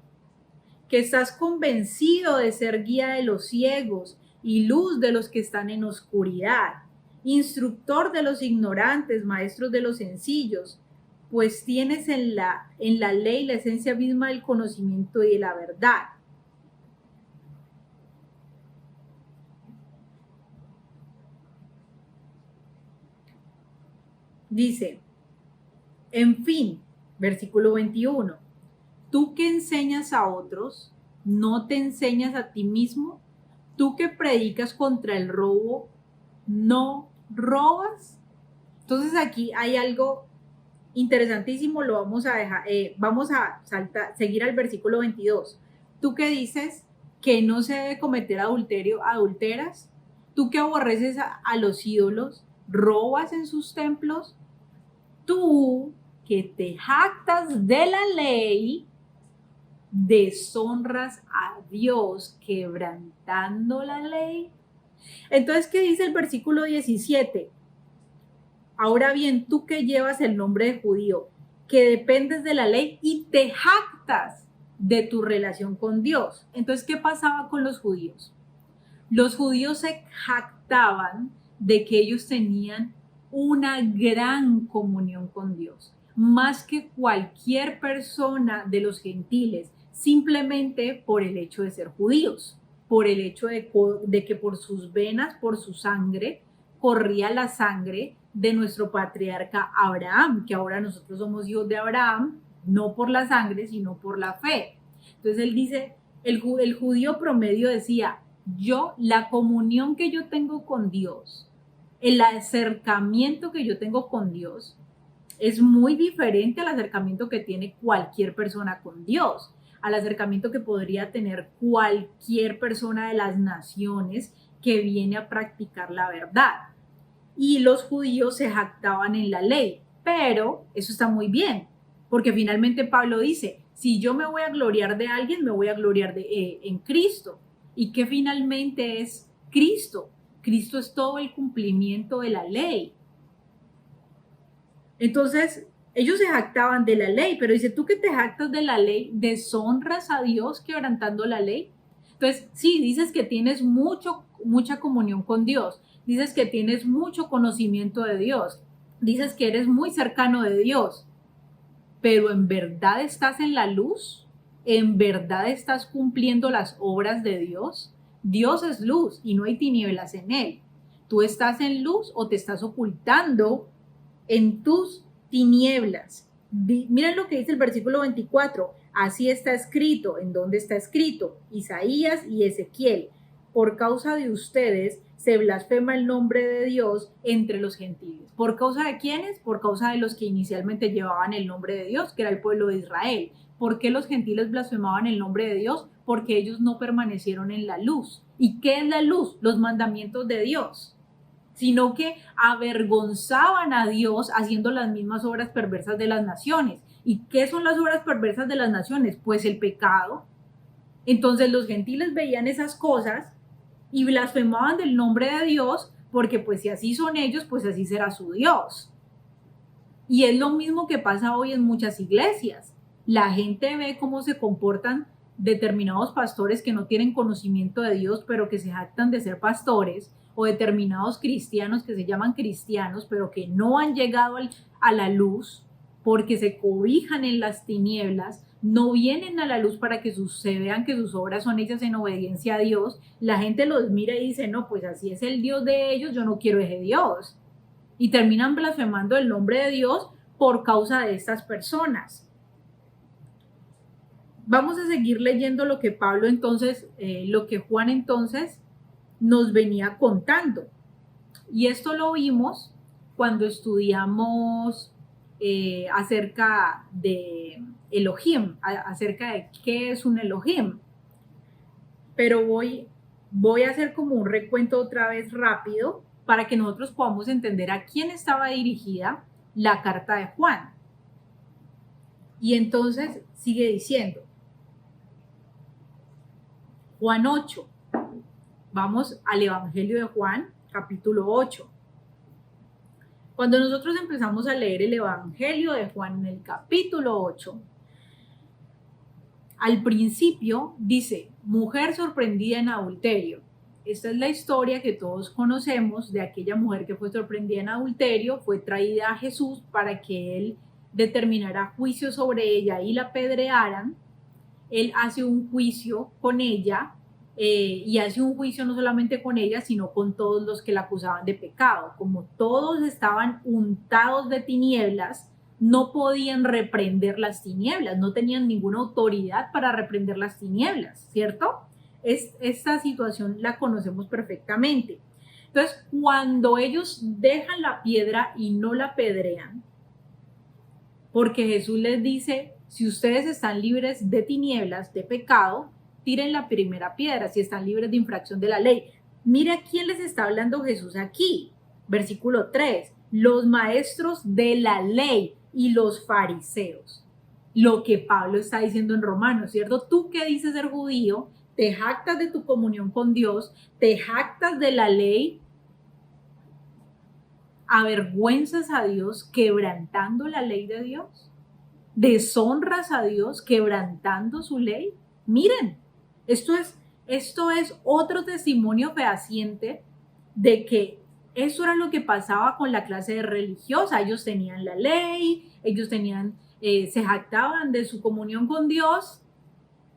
Que estás convencido de ser guía de los ciegos y luz de los que están en oscuridad, instructor de los ignorantes, maestros de los sencillos, pues tienes en la ley la esencia misma del conocimiento y de la verdad. Dice, en fin, versículo 21, tú que enseñas a otros, ¿no te enseñas a ti mismo? Tú que predicas contra el robo, ¿no robas? Entonces aquí hay algo interesantísimo, lo vamos a dejar, seguir al versículo 22. Tú que dices que no se debe cometer adulterio, adulteras. Tú que aborreces a los ídolos, robas en sus templos. Tú que te jactas de la ley, deshonras a Dios quebrantando la ley. Entonces, ¿qué dice el versículo 17? Ahora bien, tú que llevas el nombre de judío, que dependes de la ley y te jactas de tu relación con Dios. Entonces, ¿qué pasaba con los judíos? Los judíos se jactaban de que ellos tenían una gran comunión con Dios, más que cualquier persona de los gentiles, simplemente por el hecho de ser judíos, por el hecho de que por sus venas, por su sangre, corría la sangre de nuestro patriarca Abraham, que ahora nosotros somos hijos de Abraham, no por la sangre, sino por la fe. Entonces él dice, el judío promedio decía, la comunión que yo tengo con Dios, el acercamiento que yo tengo con Dios, es muy diferente al acercamiento que tiene cualquier persona con Dios, al acercamiento que podría tener cualquier persona de las naciones que viene a practicar la verdad. Y los judíos se jactaban en la ley, pero eso está muy bien, porque finalmente Pablo dice, si yo me voy a gloriar de alguien, me voy a gloriar en Cristo. ¿Y qué finalmente es Cristo? Cristo es todo el cumplimiento de la ley. Entonces, ellos se jactaban de la ley, pero dice, tú que te jactas de la ley, deshonras a Dios quebrantando la ley. Entonces, sí, dices que tienes mucha comunión con Dios, dices que tienes mucho conocimiento de Dios, dices que eres muy cercano de Dios, pero ¿en verdad estás en la luz? ¿En verdad estás cumpliendo las obras de Dios? Dios es luz y no hay tinieblas en él. ¿Tú estás en luz o te estás ocultando en tus tinieblas? Miren lo que dice el versículo 24. Así está escrito. ¿En dónde está escrito? Isaías y Ezequiel. Por causa de ustedes se blasfema el nombre de Dios entre los gentiles. ¿Por causa de quiénes? Por causa de los que inicialmente llevaban el nombre de Dios, que era el pueblo de Israel. ¿Por qué los gentiles blasfemaban el nombre de Dios? Porque ellos no permanecieron en la luz. ¿Y qué es la luz? Los mandamientos de Dios. sino que avergonzaban a Dios haciendo las mismas obras perversas de las naciones. ¿Y qué son las obras perversas de las naciones? Pues el pecado. Entonces los gentiles veían esas cosas y blasfemaban del nombre de Dios, porque pues si así son ellos, pues así será su Dios. Y es lo mismo que pasa hoy en muchas iglesias. La gente ve cómo se comportan determinados pastores que no tienen conocimiento de Dios, pero que se jactan de ser pastores, o determinados cristianos que se llaman cristianos, pero que no han llegado a la luz porque se cobijan en las tinieblas, no vienen a la luz para que se vean que sus obras son hechas en obediencia a Dios. La gente los mira y dice, no, pues así es el Dios de ellos, yo no quiero ese Dios. Y terminan blasfemando el nombre de Dios por causa de estas personas. Vamos a seguir leyendo lo que Pablo entonces, lo que Juan entonces nos venía contando. Y esto lo vimos cuando estudiamos acerca de Elohim, acerca de qué es un Elohim. Pero voy a hacer como un recuento otra vez rápido para que nosotros podamos entender a quién estaba dirigida la carta de Juan. Y entonces sigue diciendo, Juan 8, vamos al Evangelio de Juan, capítulo 8. Cuando nosotros empezamos a leer el Evangelio de Juan en el capítulo 8, al principio dice, mujer sorprendida en adulterio. Esta es la historia que todos conocemos de aquella mujer que fue sorprendida en adulterio, fue traída a Jesús para que él determinara juicio sobre ella y la apedrearan. Él hace un juicio con ella y hace un juicio no solamente con ella, sino con todos los que la acusaban de pecado. Como todos estaban untados de tinieblas, no podían reprender las tinieblas, no tenían ninguna autoridad para reprender las tinieblas, ¿cierto? Esta situación la conocemos perfectamente. Entonces, cuando ellos dejan la piedra y no la apedrean, porque Jesús les dice, si ustedes están libres de tinieblas, de pecado, tiren la primera piedra, si están libres de infracción de la ley. Mira a quién les está hablando Jesús aquí. Versículo 3, los maestros de la ley y los fariseos. Lo que Pablo está diciendo en Romanos, ¿cierto? Tú que dices ser judío, te jactas de tu comunión con Dios, te jactas de la ley, avergüenzas a Dios quebrantando la ley de Dios, deshonras a Dios quebrantando su ley. Miren, esto es otro testimonio fehaciente de que eso era lo que pasaba con la clase religiosa. Ellos tenían la ley, ellos se jactaban de su comunión con Dios,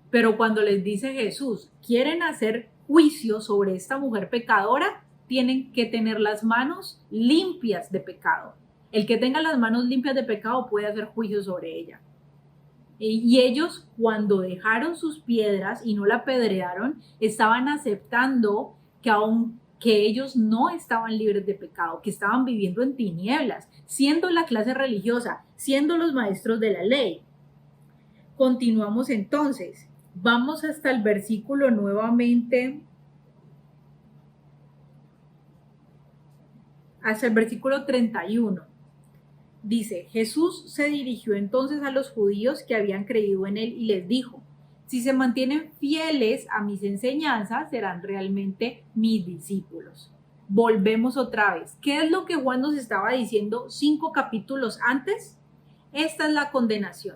pero cuando les dice Jesús, quieren hacer juicio sobre esta mujer pecadora, tienen que tener las manos limpias de pecado. El que tenga las manos limpias de pecado puede hacer juicio sobre ella. Y ellos, cuando dejaron sus piedras y no la apedrearon, estaban aceptando que ellos no estaban libres de pecado, que estaban viviendo en tinieblas, siendo la clase religiosa, siendo los maestros de la ley. Continuamos entonces. Vamos hasta el versículo nuevamente, hasta el versículo 31. Dice, Jesús se dirigió entonces a los judíos que habían creído en él y les dijo, si se mantienen fieles a mis enseñanzas, serán realmente mis discípulos. Volvemos otra vez. ¿Qué es lo que Juan nos estaba diciendo 5 capítulos antes? Esta es la condenación,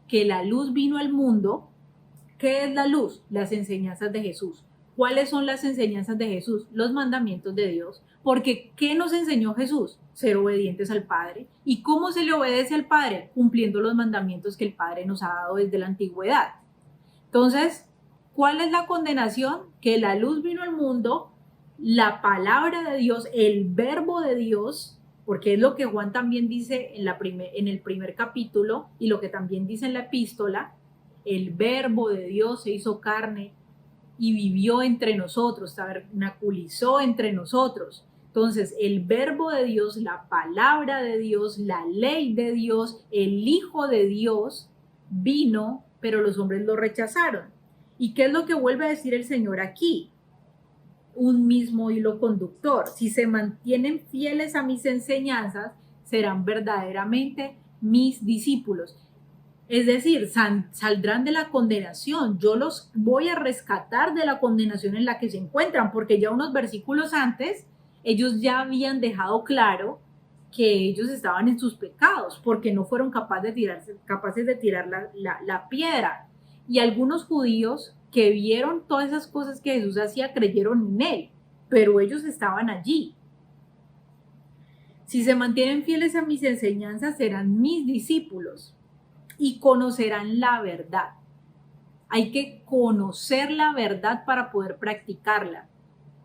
que la luz vino al mundo. ¿Qué es la luz? Las enseñanzas de Jesús. ¿Cuáles son las enseñanzas de Jesús? Los mandamientos de Dios. Porque ¿qué nos enseñó Jesús? Ser obedientes al Padre. ¿Y cómo se le obedece al Padre? Cumpliendo los mandamientos que el Padre nos ha dado desde la antigüedad. Entonces, ¿cuál es la condenación? Que la luz vino al mundo, la palabra de Dios, el verbo de Dios, porque es lo que Juan también dice en el primer capítulo y lo que también dice en la epístola, el verbo de Dios se hizo carne y vivió entre nosotros, tabernaculizó entre nosotros. Entonces, el verbo de Dios, la palabra de Dios, la ley de Dios, el Hijo de Dios vino, pero los hombres lo rechazaron. ¿Y qué es lo que vuelve a decir el Señor aquí? un mismo hilo conductor. Si se mantienen fieles a mis enseñanzas, serán verdaderamente mis discípulos. Es decir, saldrán de la condenación. Yo los voy a rescatar de la condenación en la que se encuentran, porque ya unos versículos antes, ellos ya habían dejado claro que ellos estaban en sus pecados, porque no fueron capaces de tirar la piedra. Y algunos judíos que vieron todas esas cosas que Jesús hacía creyeron en él, pero ellos estaban allí. Si se mantienen fieles a mis enseñanzas, serán mis discípulos y conocerán la verdad. Hay que conocer la verdad para poder practicarla.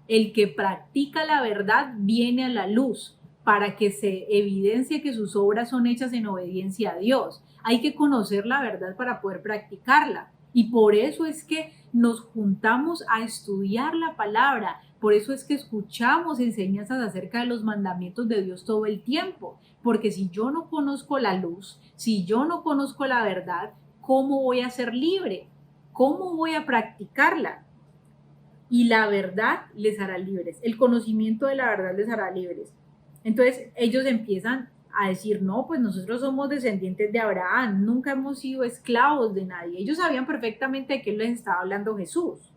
El que practica la verdad viene a la luz para que se evidencie que sus obras son hechas en obediencia a Dios. Hay que conocer la verdad para poder practicarla. Y por eso es que nos juntamos a estudiar la palabra. Por eso es que escuchamos enseñanzas acerca de los mandamientos de Dios todo el tiempo. Porque si yo no conozco la luz, si yo no conozco la verdad, ¿cómo voy a ser libre? ¿Cómo voy a practicarla? Y la verdad les hará libres. El conocimiento de la verdad les hará libres. Entonces ellos empiezan a decir, no, pues nosotros somos descendientes de Abraham, nunca hemos sido esclavos de nadie. Ellos sabían perfectamente de qué les estaba hablando Jesús.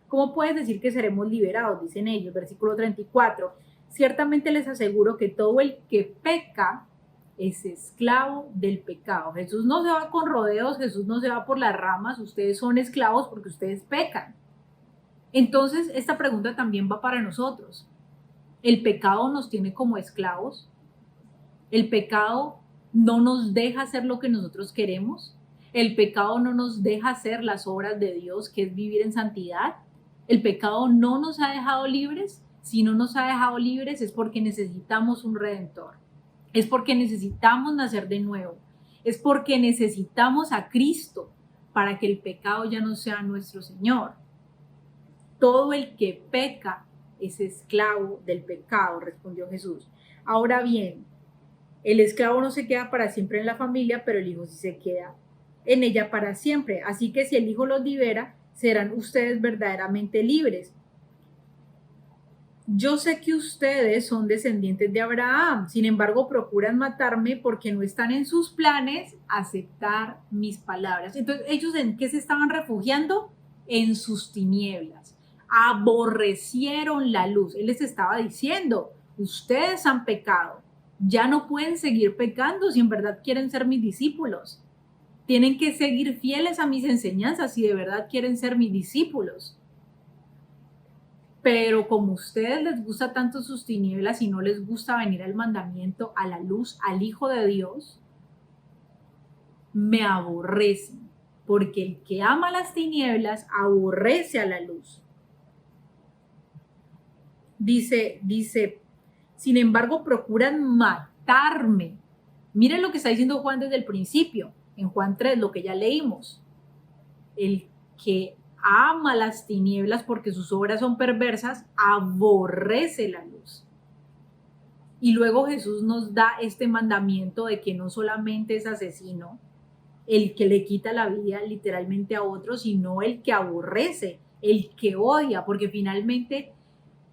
¿Cómo puedes decir que seremos liberados? Dicen ellos, versículo 34. Ciertamente les aseguro que todo el que peca es esclavo del pecado. Jesús no se va con rodeos, Jesús no se va por las ramas, ustedes son esclavos porque ustedes pecan. Entonces, esta pregunta también va para nosotros. ¿El pecado nos tiene como esclavos? ¿El pecado no nos deja hacer lo que nosotros queremos? ¿El pecado no nos deja hacer las obras de Dios, que es vivir en santidad? ¿El pecado no nos ha dejado libres? Si no nos ha dejado libres es porque necesitamos un redentor. Es porque necesitamos nacer de nuevo. Es porque necesitamos a Cristo para que el pecado ya no sea nuestro Señor. Todo el que peca es esclavo del pecado, respondió Jesús. Ahora bien, el esclavo no se queda para siempre en la familia, pero el hijo sí se queda en ella para siempre. Así que si el hijo los libera, serán ustedes verdaderamente libres. Yo sé que ustedes son descendientes de Abraham, sin embargo procuran matarme porque no están en sus planes aceptar mis palabras. Entonces, ¿ellos en qué se estaban refugiando? En sus tinieblas. Aborrecieron la luz. Él les estaba diciendo, ustedes han pecado, ya no pueden seguir pecando si en verdad quieren ser mis discípulos. Tienen que seguir fieles a mis enseñanzas si de verdad quieren ser mis discípulos. Pero como a ustedes les gusta tanto sus tinieblas y no les gusta venir al mandamiento, a la luz, al Hijo de Dios, me aborrecen. Porque el que ama las tinieblas aborrece a la luz. Dice, sin embargo, procuran matarme. Miren lo que está diciendo Juan desde el principio, en Juan 3, lo que ya leímos. El que ama las tinieblas porque sus obras son perversas, aborrece la luz. Y luego Jesús nos da este mandamiento de que no solamente es asesino el que le quita la vida literalmente a otro, sino el que aborrece, el que odia, porque finalmente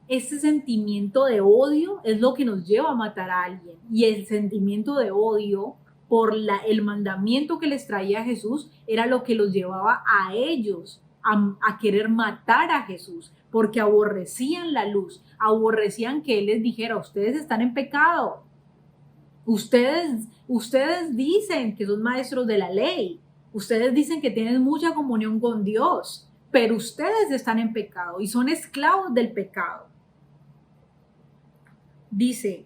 este sentimiento de odio es lo que nos lleva a matar a alguien. Y el sentimiento de odio por el mandamiento que les traía Jesús era lo que los llevaba a ellos a querer matar a Jesús, porque aborrecían la luz, aborrecían que Él les dijera, ustedes están en pecado, ustedes dicen que son maestros de la ley, ustedes dicen que tienen mucha comunión con Dios, pero ustedes están en pecado y son esclavos del pecado. Dice,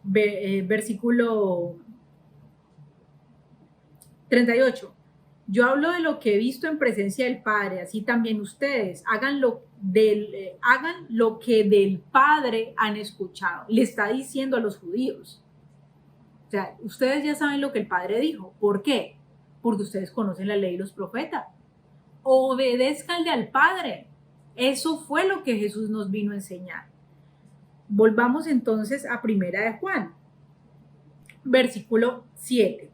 versículo 38, yo hablo de lo que he visto en presencia del Padre, así también ustedes hagan lo que del Padre han escuchado. Le está diciendo a los judíos. O sea, ustedes ya saben lo que el Padre dijo. ¿Por qué? Porque ustedes conocen la ley y los profetas. Obedézcanle al Padre. Eso fue lo que Jesús nos vino a enseñar. Volvamos entonces a Primera de Juan, versículo 7.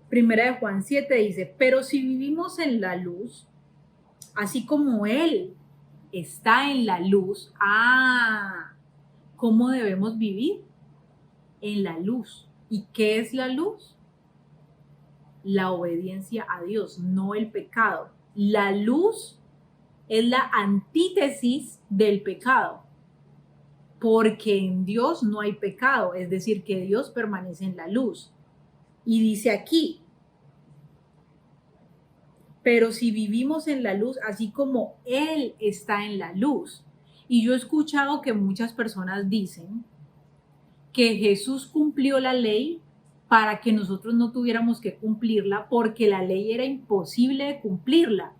Primera de Juan 7 dice, pero si vivimos en la luz, así como Él está en la luz. ¿Cómo debemos vivir? En la luz. ¿Y qué es la luz? La obediencia a Dios, no el pecado. La luz es la antítesis del pecado, porque en Dios no hay pecado, es decir, que Dios permanece en la luz. Y dice aquí, pero si vivimos en la luz, así como Él está en la luz. Y yo he escuchado que muchas personas dicen que Jesús cumplió la ley para que nosotros no tuviéramos que cumplirla, porque la ley era imposible de cumplirla.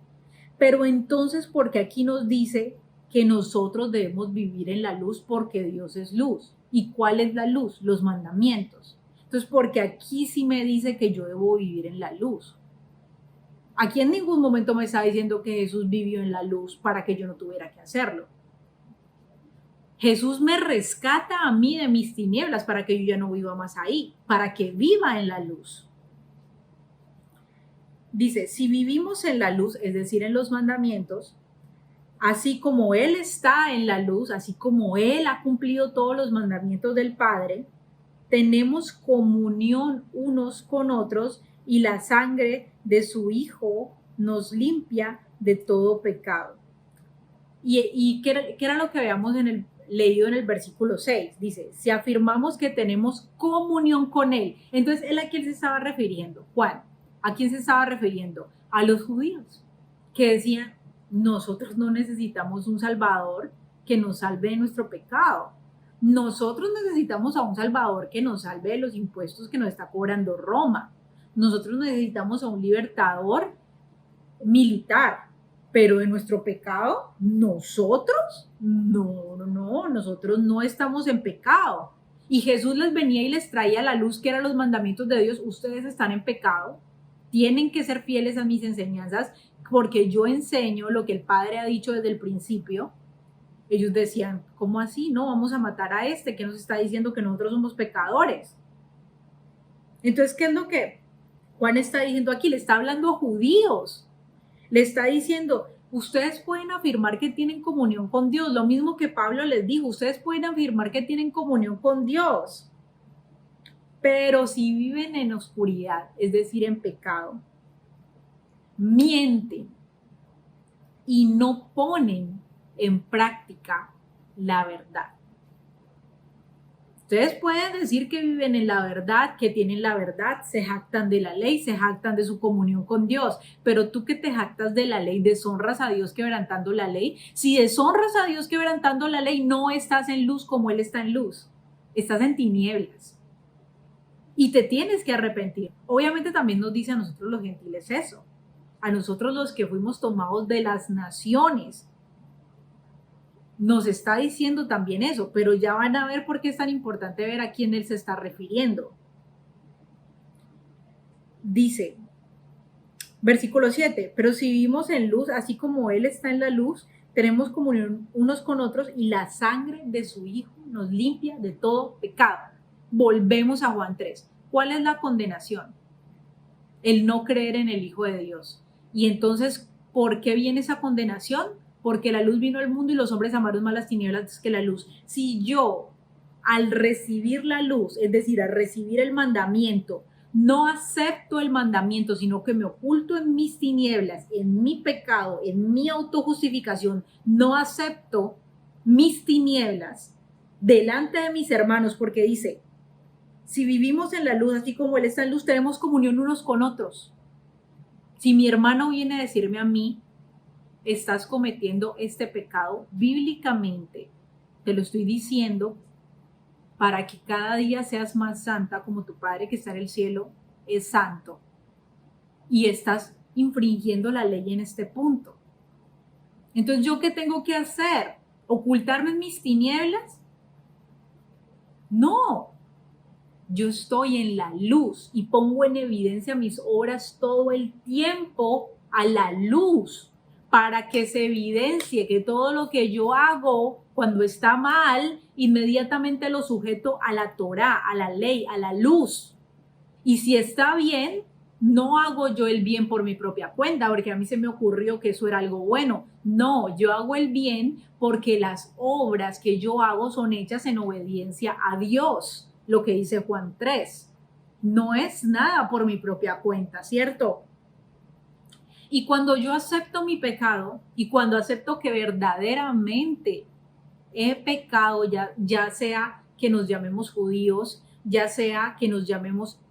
Pero entonces, ¿por qué aquí nos dice que nosotros debemos vivir en la luz? Porque Dios es luz. ¿Y cuál es la luz? Los mandamientos. Entonces, porque aquí sí me dice que yo debo vivir en la luz. Aquí en ningún momento me está diciendo que Jesús vivió en la luz para que yo no tuviera que hacerlo. Jesús me rescata a mí de mis tinieblas para que yo ya no viva más ahí, para que viva en la luz. Dice, si vivimos en la luz, es decir, en los mandamientos, así como Él está en la luz, así como Él ha cumplido todos los mandamientos del Padre, tenemos comunión unos con otros y la sangre de su Hijo nos limpia de todo pecado. ¿Y qué era lo que habíamos leído en el versículo 6? Dice, si afirmamos que tenemos comunión con Él. Entonces, ¿él a quién se estaba refiriendo? Juan, ¿a quién se estaba refiriendo? A los judíos, que decían, nosotros no necesitamos un Salvador que nos salve de nuestro pecado. Nosotros necesitamos a un Salvador que nos salve de los impuestos que nos está cobrando Roma. Nosotros necesitamos a un libertador militar, pero de nuestro pecado, nosotros, no, nosotros no estamos en pecado. Y Jesús les venía y les traía la luz que eran los mandamientos de Dios. Ustedes están en pecado, tienen que ser fieles a mis enseñanzas, porque yo enseño lo que el Padre ha dicho desde el principio. Ellos decían, ¿cómo así? No, vamos a matar a este que nos está diciendo que nosotros somos pecadores. Entonces, ¿qué es lo que Juan está diciendo aquí? Le está hablando a judíos. Le está diciendo, ustedes pueden afirmar que tienen comunión con Dios, lo mismo que Pablo les dijo, ustedes pueden afirmar que tienen comunión con Dios, pero si viven en oscuridad, es decir, en pecado, mienten y no ponen en práctica la verdad. Ustedes pueden decir que viven en la verdad, que tienen la verdad, se jactan de la ley, se jactan de su comunión con Dios, pero tú que te jactas de la ley, deshonras a Dios quebrantando la ley. Si deshonras a Dios quebrantando la ley, no estás en luz como Él está en luz, estás en tinieblas y te tienes que arrepentir. Obviamente también nos dice a nosotros los gentiles eso, a nosotros los que fuimos tomados de las naciones, nos está diciendo también eso, pero ya van a ver por qué es tan importante ver a quién Él se está refiriendo. Dice, versículo 7, pero si vivimos en luz, así como Él está en la luz, tenemos comunión unos con otros y la sangre de su Hijo nos limpia de todo pecado. Volvemos a Juan 3. ¿Cuál es la condenación? El no creer en el Hijo de Dios. Y entonces, ¿por qué viene esa condenación? Porque la luz vino al mundo y los hombres amaron más las tinieblas que la luz. Si yo, al recibir la luz, es decir, al recibir el mandamiento, no acepto el mandamiento, sino que me oculto en mis tinieblas, en mi pecado, en mi autojustificación, no acepto mis tinieblas delante de mis hermanos, porque dice, si vivimos en la luz, así como Él está en luz, tenemos comunión unos con otros. Si mi hermano viene a decirme a mí, estás cometiendo este pecado, bíblicamente te lo estoy diciendo para que cada día seas más santa como tu Padre que está en el cielo es santo, y estás infringiendo la ley en este punto. Entonces, ¿yo qué tengo que hacer? ¿Ocultarme en mis tinieblas? No, yo estoy en la luz y pongo en evidencia mis obras todo el tiempo a la luz, para que se evidencie que todo lo que yo hago cuando está mal, inmediatamente lo sujeto a la Torá, a la ley, a la luz. Y si está bien, No hago yo el bien por mi propia cuenta, porque a mí se me ocurrió que eso era algo bueno. No, yo hago el bien porque las obras que yo hago son hechas en obediencia a Dios, lo que dice Juan 3. No es nada por mi propia cuenta, ¿cierto? Y cuando yo acepto mi pecado y cuando acepto que verdaderamente he pecado, ya sea que nos llamemos judíos, ya sea que nos llamemos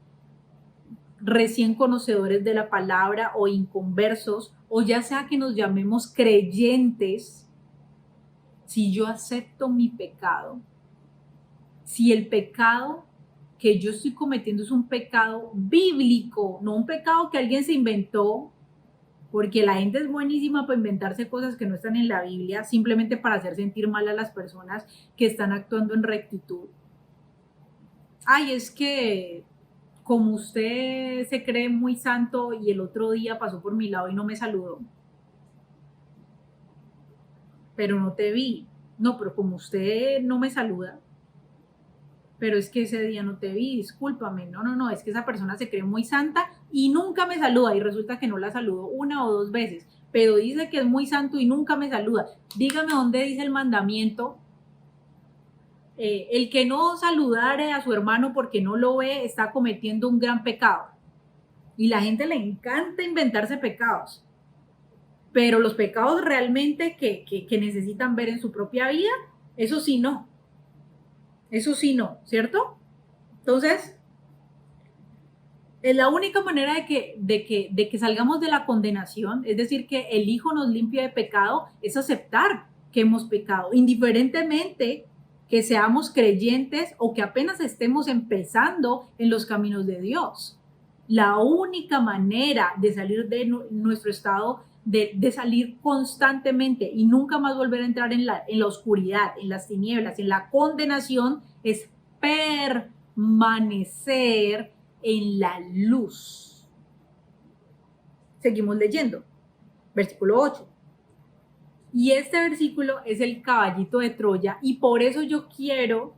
recién conocedores de la palabra o inconversos, o ya sea que nos llamemos creyentes, si yo acepto mi pecado, si el pecado que yo estoy cometiendo es un pecado bíblico, no un pecado que alguien se inventó, porque la gente es buenísima para inventarse cosas que no están en la Biblia, simplemente para hacer sentir mal a las personas que están actuando en rectitud. Ay, es que como usted se cree muy santo y el otro día pasó por mi lado y no me saludó, pero no te vi. No, pero como usted no me saluda, pero es que ese día no te vi, discúlpame. No, no, no, es que esa persona se cree muy santa y nunca me saluda y resulta que no la saludó una o dos veces, pero dice que es muy santo y nunca me saluda. Dígame dónde dice el mandamiento. El que no saludare a su hermano porque no lo ve está cometiendo un gran pecado. Y la gente le encanta inventarse pecados. Pero los pecados realmente que necesitan ver en su propia vida, eso sí no. Eso sí no, ¿cierto? Entonces, es la única manera de que salgamos de la condenación, es decir, que el Hijo nos limpie de pecado, es aceptar que hemos pecado, indiferentemente que seamos creyentes o que apenas estemos empezando en los caminos de Dios. La única manera de salir de nuestro estado, de salir constantemente y nunca más volver a entrar en la oscuridad, en las tinieblas, en la condenación, es permanecer en la luz. Seguimos leyendo. Versículo 8. Y este versículo es el caballito de Troya y por eso yo quiero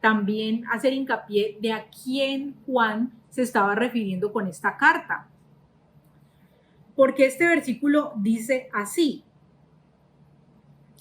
también hacer hincapié de a quién Juan se estaba refiriendo con esta carta. Porque este versículo dice así.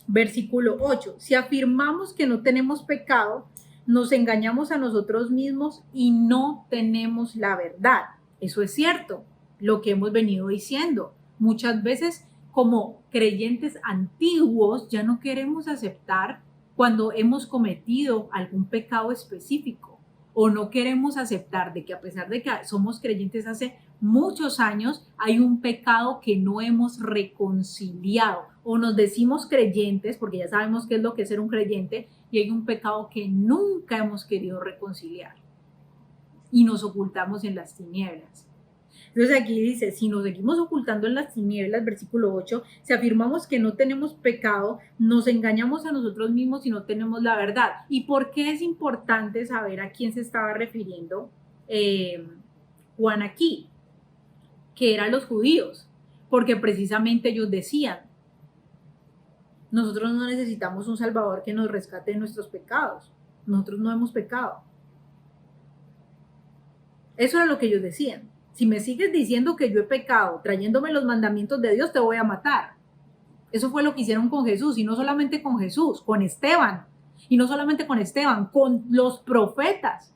Versículo 8. Si afirmamos que no tenemos pecado, nos engañamos a nosotros mismos y no tenemos la verdad. Eso es cierto, lo que hemos venido diciendo. Muchas veces como creyentes antiguos ya no queremos aceptar cuando hemos cometido algún pecado específico o no queremos aceptar de que a pesar de que somos creyentes hace muchos años, hay un pecado que no hemos reconciliado o nos decimos creyentes porque ya sabemos qué es lo que es ser un creyente y hay un pecado que nunca hemos querido reconciliar y nos ocultamos en las tinieblas. Entonces aquí dice, si nos seguimos ocultando en las tinieblas, versículo 8, si afirmamos que no tenemos pecado, nos engañamos a nosotros mismos y no tenemos la verdad. ¿Y por qué es importante saber a quién se estaba refiriendo Juan aquí? Que eran los judíos, porque precisamente ellos decían, nosotros no necesitamos un Salvador que nos rescate de nuestros pecados, nosotros no hemos pecado. Eso era lo que ellos decían. Si me sigues diciendo que yo he pecado, trayéndome los mandamientos de Dios, te voy a matar. Eso fue lo que hicieron con Jesús, y no solamente con Jesús, con Esteban, y no solamente con Esteban, con los profetas.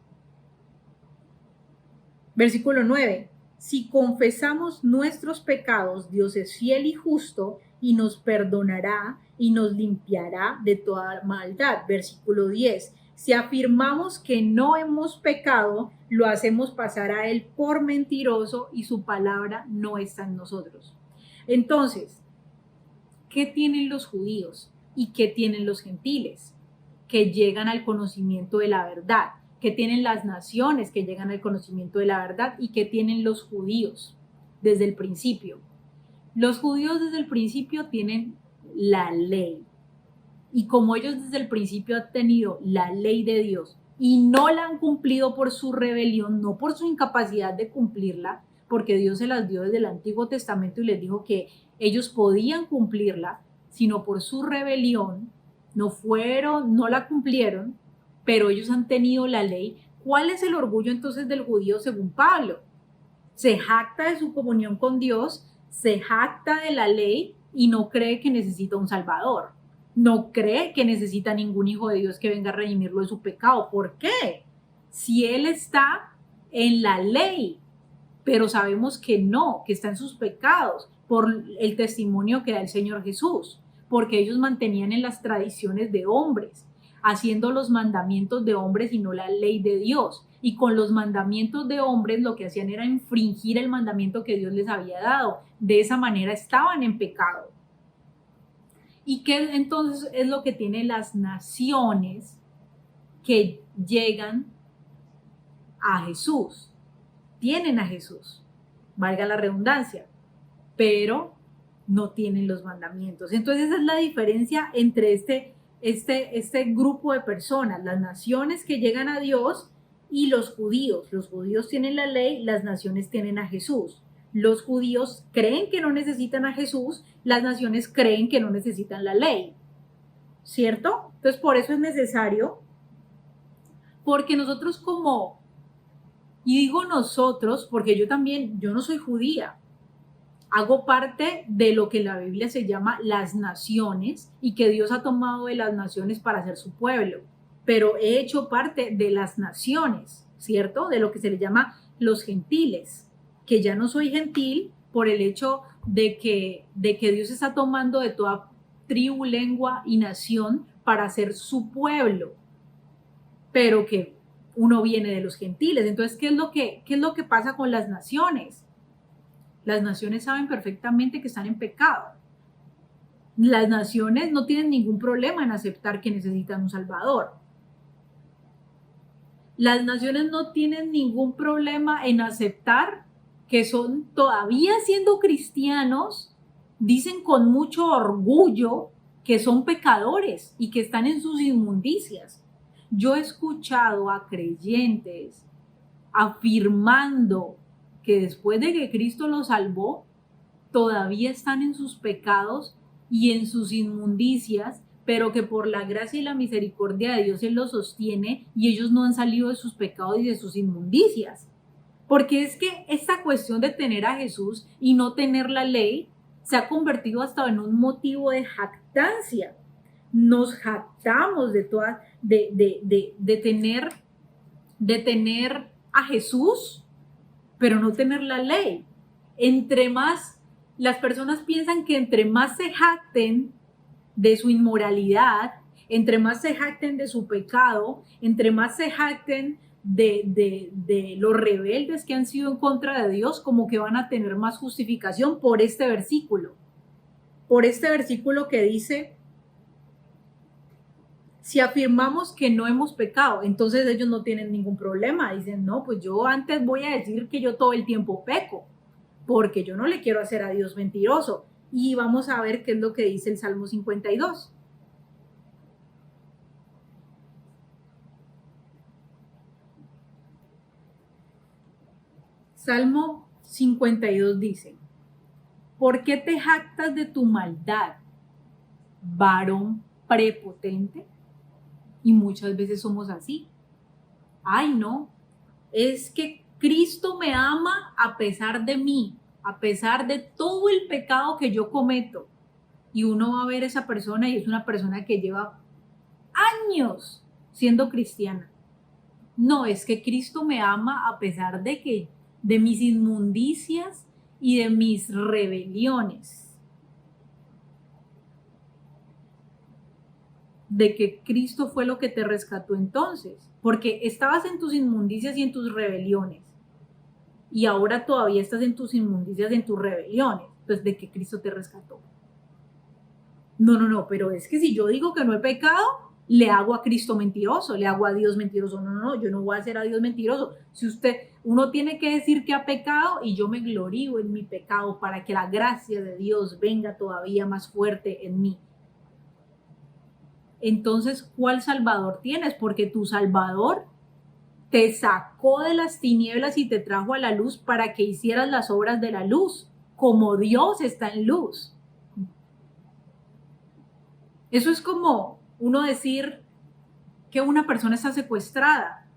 Versículo 9. Si confesamos nuestros pecados, Dios es fiel y justo y nos perdonará y nos limpiará de toda maldad. Versículo 10. Si afirmamos que no hemos pecado, lo hacemos pasar a Él por mentiroso y su palabra no está en nosotros. Entonces, ¿qué tienen los judíos y qué tienen los gentiles? Que llegan al conocimiento de la verdad. ¿Qué tienen las naciones que llegan al conocimiento de la verdad? ¿Y qué tienen los judíos desde el principio? Los judíos desde el principio tienen la ley. Y como ellos desde el principio han tenido la ley de Dios y no la han cumplido por su rebelión, no por su incapacidad de cumplirla, porque Dios se las dio desde el Antiguo Testamento y les dijo que ellos podían cumplirla, sino por su rebelión, no la cumplieron, pero ellos han tenido la ley. ¿Cuál es el orgullo entonces del judío según Pablo? se jacta de su comunión con Dios, se jacta de la ley y no cree que necesita un Salvador. No cree que necesita ningún hijo de Dios que venga a redimirlo de su pecado. ¿Por qué? Si él está en la ley, pero sabemos que no, que está en sus pecados por el testimonio que da el Señor Jesús, porque ellos mantenían en las tradiciones de hombres, haciendo los mandamientos de hombres y no la ley de Dios. Y con los mandamientos de hombres lo que hacían era infringir el mandamiento que Dios les había dado. De esa manera estaban en pecado. ¿Y qué entonces es lo que tienen las naciones que llegan a Jesús? Tienen a Jesús, valga la redundancia, pero no tienen los mandamientos. Entonces esa es la diferencia entre este grupo de personas, las naciones que llegan a Dios y los judíos. Los judíos tienen la ley, las naciones tienen a Jesús. Los judíos creen que no necesitan a Jesús, las naciones creen que no necesitan la ley, ¿cierto? Entonces por eso es necesario, porque nosotros y digo nosotros porque yo no soy judía, hago parte de lo que en la Biblia se llama las naciones y que Dios ha tomado de las naciones para ser su pueblo, pero he hecho parte de las naciones, ¿cierto? De lo que se le llama los gentiles, que ya no soy gentil por el hecho de que Dios está tomando de toda tribu, lengua y nación para ser su pueblo, pero que uno viene de los gentiles. Entonces, ¿qué es lo que pasa con las naciones? Las naciones saben perfectamente que están en pecado. Las naciones no tienen ningún problema en aceptar que necesitan un Salvador. Las naciones no tienen ningún problema en aceptar que son, todavía siendo cristianos, dicen con mucho orgullo que son pecadores y que están en sus inmundicias. Yo he escuchado a creyentes afirmando que después de que Cristo los salvó, todavía están en sus pecados y en sus inmundicias, pero que por la gracia y la misericordia de Dios Él los sostiene y ellos no han salido de sus pecados y de sus inmundicias. Porque es que esta cuestión de tener a Jesús y no tener la ley se ha convertido hasta en un motivo de jactancia. Nos jactamos de tener a Jesús, pero no tener la ley. Las personas piensan que entre más se jacten de su inmoralidad, entre más se jacten de su pecado, entre más se jacten de los rebeldes que han sido en contra de Dios, como que van a tener más justificación por este versículo. Por este versículo que dice, si afirmamos que no hemos pecado, entonces ellos no tienen ningún problema. Dicen, no, pues yo antes voy a decir que yo todo el tiempo peco, porque yo no le quiero hacer a Dios mentiroso. Y vamos a ver qué es lo que dice el Salmo 52. Salmo 52 dice, ¿por qué te jactas de tu maldad, varón prepotente? Y muchas veces somos así. Ay, no, es que Cristo me ama a pesar de mí, a pesar de todo el pecado que yo cometo. Y uno va a ver a esa persona y es una persona que lleva años siendo cristiana. No, es que Cristo me ama a pesar de mis inmundicias y de mis rebeliones. De que Cristo fue lo que te rescató entonces, porque estabas en tus inmundicias y en tus rebeliones, y ahora todavía estás en tus inmundicias y en tus rebeliones, entonces ¿de qué Cristo te rescató? No, pero es que si yo digo que no he pecado, le hago a Cristo mentiroso, le hago a Dios mentiroso. No, yo no voy a hacer a Dios mentiroso. Uno tiene que decir que ha pecado y yo me glorío en mi pecado para que la gracia de Dios venga todavía más fuerte en mí. Entonces, ¿cuál Salvador tienes? Porque tu Salvador te sacó de las tinieblas y te trajo a la luz para que hicieras las obras de la luz, como Dios está en luz. Eso es como uno decir que una persona está secuestrada.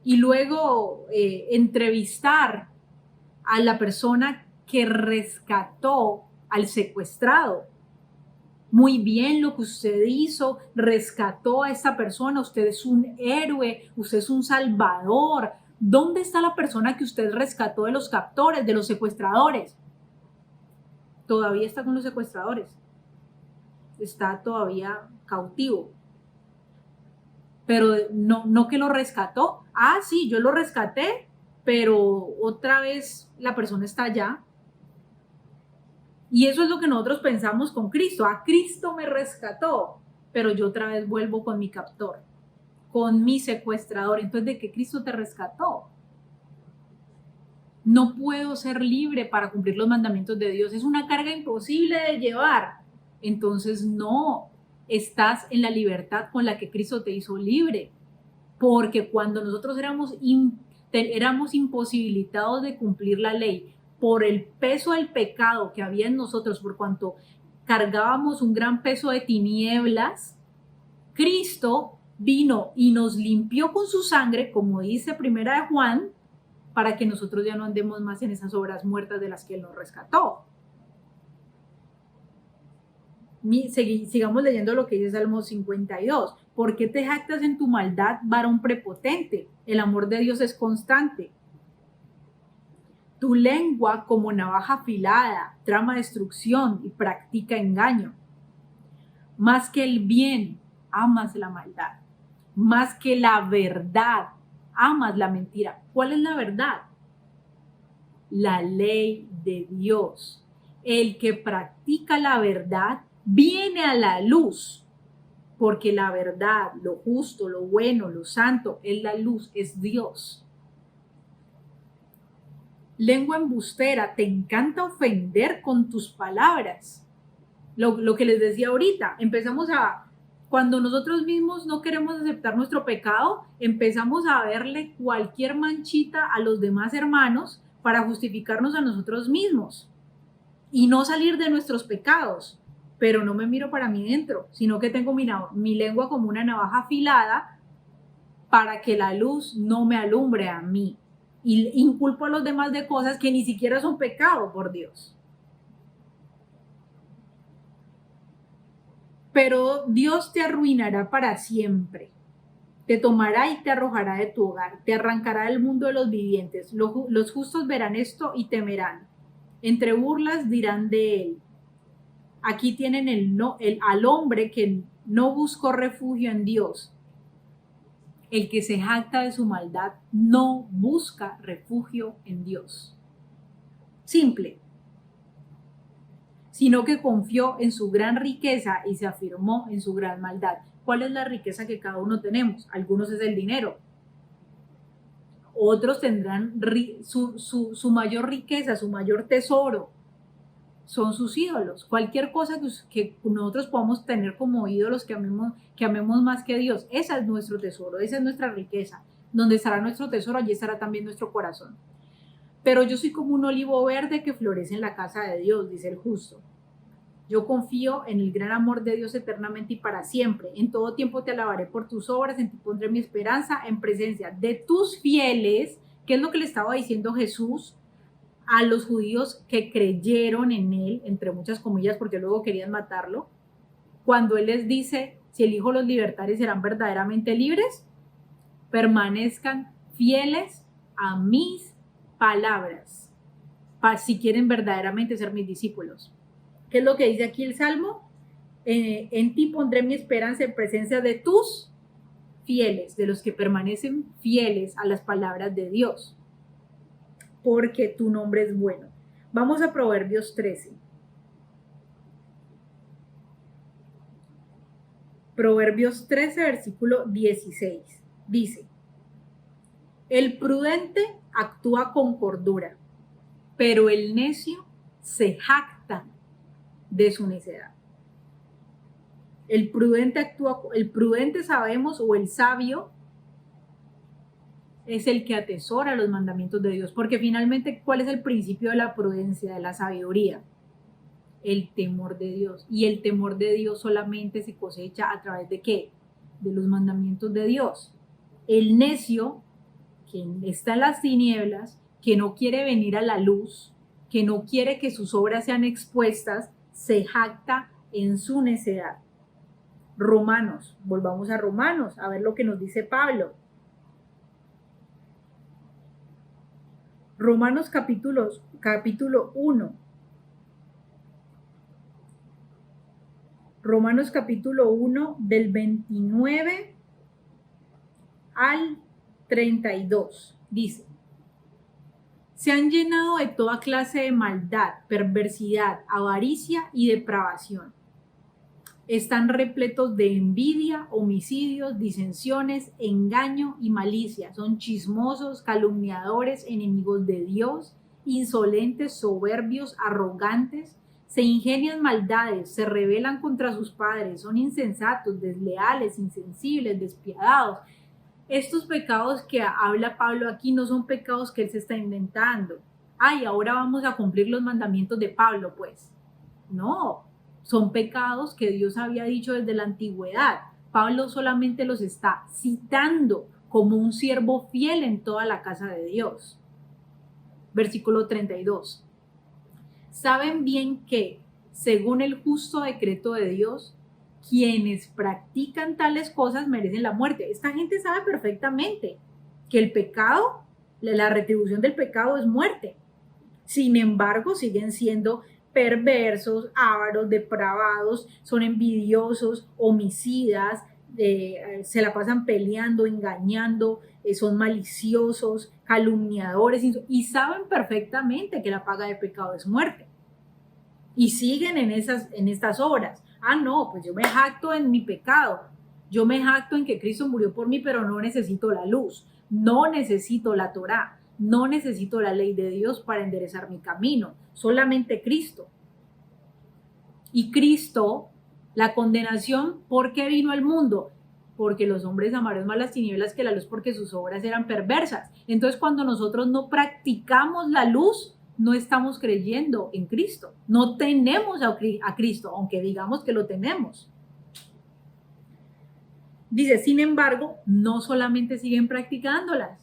y luego entrevistar a la persona que rescató al secuestrado. Muy bien lo que usted hizo, rescató a esta persona, usted es un héroe, usted es un salvador. ¿Dónde está la persona que usted rescató de los captores, de los secuestradores? Todavía está con los secuestradores, está todavía cautivo. Pero no que lo rescató. Ah, sí, yo lo rescaté, pero otra vez la persona está allá. Y eso es lo que nosotros pensamos con Cristo. Ah, Cristo me rescató, pero yo otra vez vuelvo con mi captor, con mi secuestrador. Entonces, ¿de qué Cristo te rescató? No puedo ser libre para cumplir los mandamientos de Dios. Es una carga imposible de llevar. Entonces, no, estás en la libertad con la que Cristo te hizo libre. Porque cuando nosotros éramos imposibilitados de cumplir la ley por el peso del pecado que había en nosotros, por cuanto cargábamos un gran peso de tinieblas, Cristo vino y nos limpió con su sangre, como dice Primera de Juan, para que nosotros ya no andemos más en esas obras muertas de las que Él nos rescató. Sigamos leyendo lo que dice Salmo 52. ¿Por qué te jactas en tu maldad, varón prepotente? El amor de Dios es constante. Tu lengua como navaja afilada trama destrucción y practica engaño. Más que el bien, amas la maldad. Más que la verdad, amas la mentira. ¿Cuál es la verdad? La ley de Dios. El que practica la verdad viene a la luz, porque la verdad, lo justo, lo bueno, lo santo, es la luz, es Dios. Lengua embustera, te encanta ofender con tus palabras. Lo que les decía ahorita, cuando nosotros mismos no queremos aceptar nuestro pecado, empezamos a verle cualquier manchita a los demás hermanos para justificarnos a nosotros mismos y no salir de nuestros pecados. Pero no me miro para mí dentro, sino que tengo mi lengua como una navaja afilada para que la luz no me alumbre a mí. Y inculpo a los demás de cosas que ni siquiera son pecado, por Dios. Pero Dios te arruinará para siempre. Te tomará y te arrojará de tu hogar, te arrancará del mundo de los vivientes. Los justos verán esto y temerán. Entre burlas dirán de él. Aquí tienen al hombre que no buscó refugio en Dios. El que se jacta de su maldad no busca refugio en Dios. Simple. Sino que confió en su gran riqueza y se afirmó en su gran maldad. ¿Cuál es la riqueza que cada uno tenemos? Algunos es el dinero. Otros tendrán su mayor riqueza, su mayor tesoro son sus ídolos. Cualquier cosa que nosotros podamos tener como ídolos que amemos más que Dios, esa es nuestro tesoro, esa es nuestra riqueza. Donde estará nuestro tesoro, allí estará también nuestro corazón. Pero yo soy como un olivo verde que florece en la casa de Dios, dice el justo. Yo confío en el gran amor de Dios eternamente y para siempre. En todo tiempo te alabaré por tus obras, en ti pondré mi esperanza, en presencia de tus fieles, que es lo que le estaba diciendo Jesús a los judíos que creyeron en él, entre muchas comillas, porque luego querían matarlo, cuando él les dice, si el Hijo los libertare serán verdaderamente libres, permanezcan fieles a mis palabras, si quieren verdaderamente ser mis discípulos. ¿Qué es lo que dice aquí el Salmo? En ti pondré mi esperanza en presencia de tus fieles, de los que permanecen fieles a las palabras de Dios, porque tu nombre es bueno. Vamos a Proverbios 13. Proverbios 13, versículo 16. Dice, el prudente actúa con cordura, pero el necio se jacta de su necedad. El prudente sabemos, o el sabio, es el que atesora los mandamientos de Dios, porque finalmente, ¿cuál es el principio de la prudencia, de la sabiduría? El temor de Dios. Y el temor de Dios solamente se cosecha a través de ¿qué? De los mandamientos de Dios. El necio quien está en las tinieblas, que no quiere venir a la luz, que no quiere que sus obras sean expuestas, se jacta en su necedad. Romanos, volvamos a Romanos, a ver lo que nos dice Pablo. Romanos capítulo 1. Romanos capítulo 1 del 29 al 32. Dice: se han llenado de toda clase de maldad, perversidad, avaricia y depravación. Están repletos de envidia, homicidios, disensiones, engaño y malicia. Son chismosos, calumniadores, enemigos de Dios, insolentes, soberbios, arrogantes. Se ingenian maldades, se rebelan contra sus padres, son insensatos, desleales, insensibles, despiadados. Estos pecados que habla Pablo aquí no son pecados que él se está inventando. Ay, ahora vamos a cumplir los mandamientos de Pablo, pues. No, son pecados que Dios había dicho desde la antigüedad. Pablo solamente los está citando como un siervo fiel en toda la casa de Dios. Versículo 32. Saben bien que, según el justo decreto de Dios, quienes practican tales cosas merecen la muerte. Esta gente sabe perfectamente que el pecado, la retribución del pecado es muerte. Sin embargo, siguen siendo perversos, ávaros, depravados, son envidiosos, homicidas, se la pasan peleando, engañando, son maliciosos, calumniadores y saben perfectamente que la paga de pecado es muerte. Y siguen en estas obras. Ah, no, pues yo me jacto en mi pecado. Yo me jacto en que Cristo murió por mí, pero no necesito la luz. No necesito la Torá. No necesito la ley de Dios para enderezar mi camino. Solamente Cristo. Y Cristo, la condenación, ¿por qué vino al mundo? Porque los hombres amaron más las tinieblas que la luz, porque sus obras eran perversas. Entonces, cuando nosotros no practicamos la luz, no estamos creyendo en Cristo. No tenemos a Cristo, aunque digamos que lo tenemos. Dice, sin embargo, no solamente siguen practicándolas,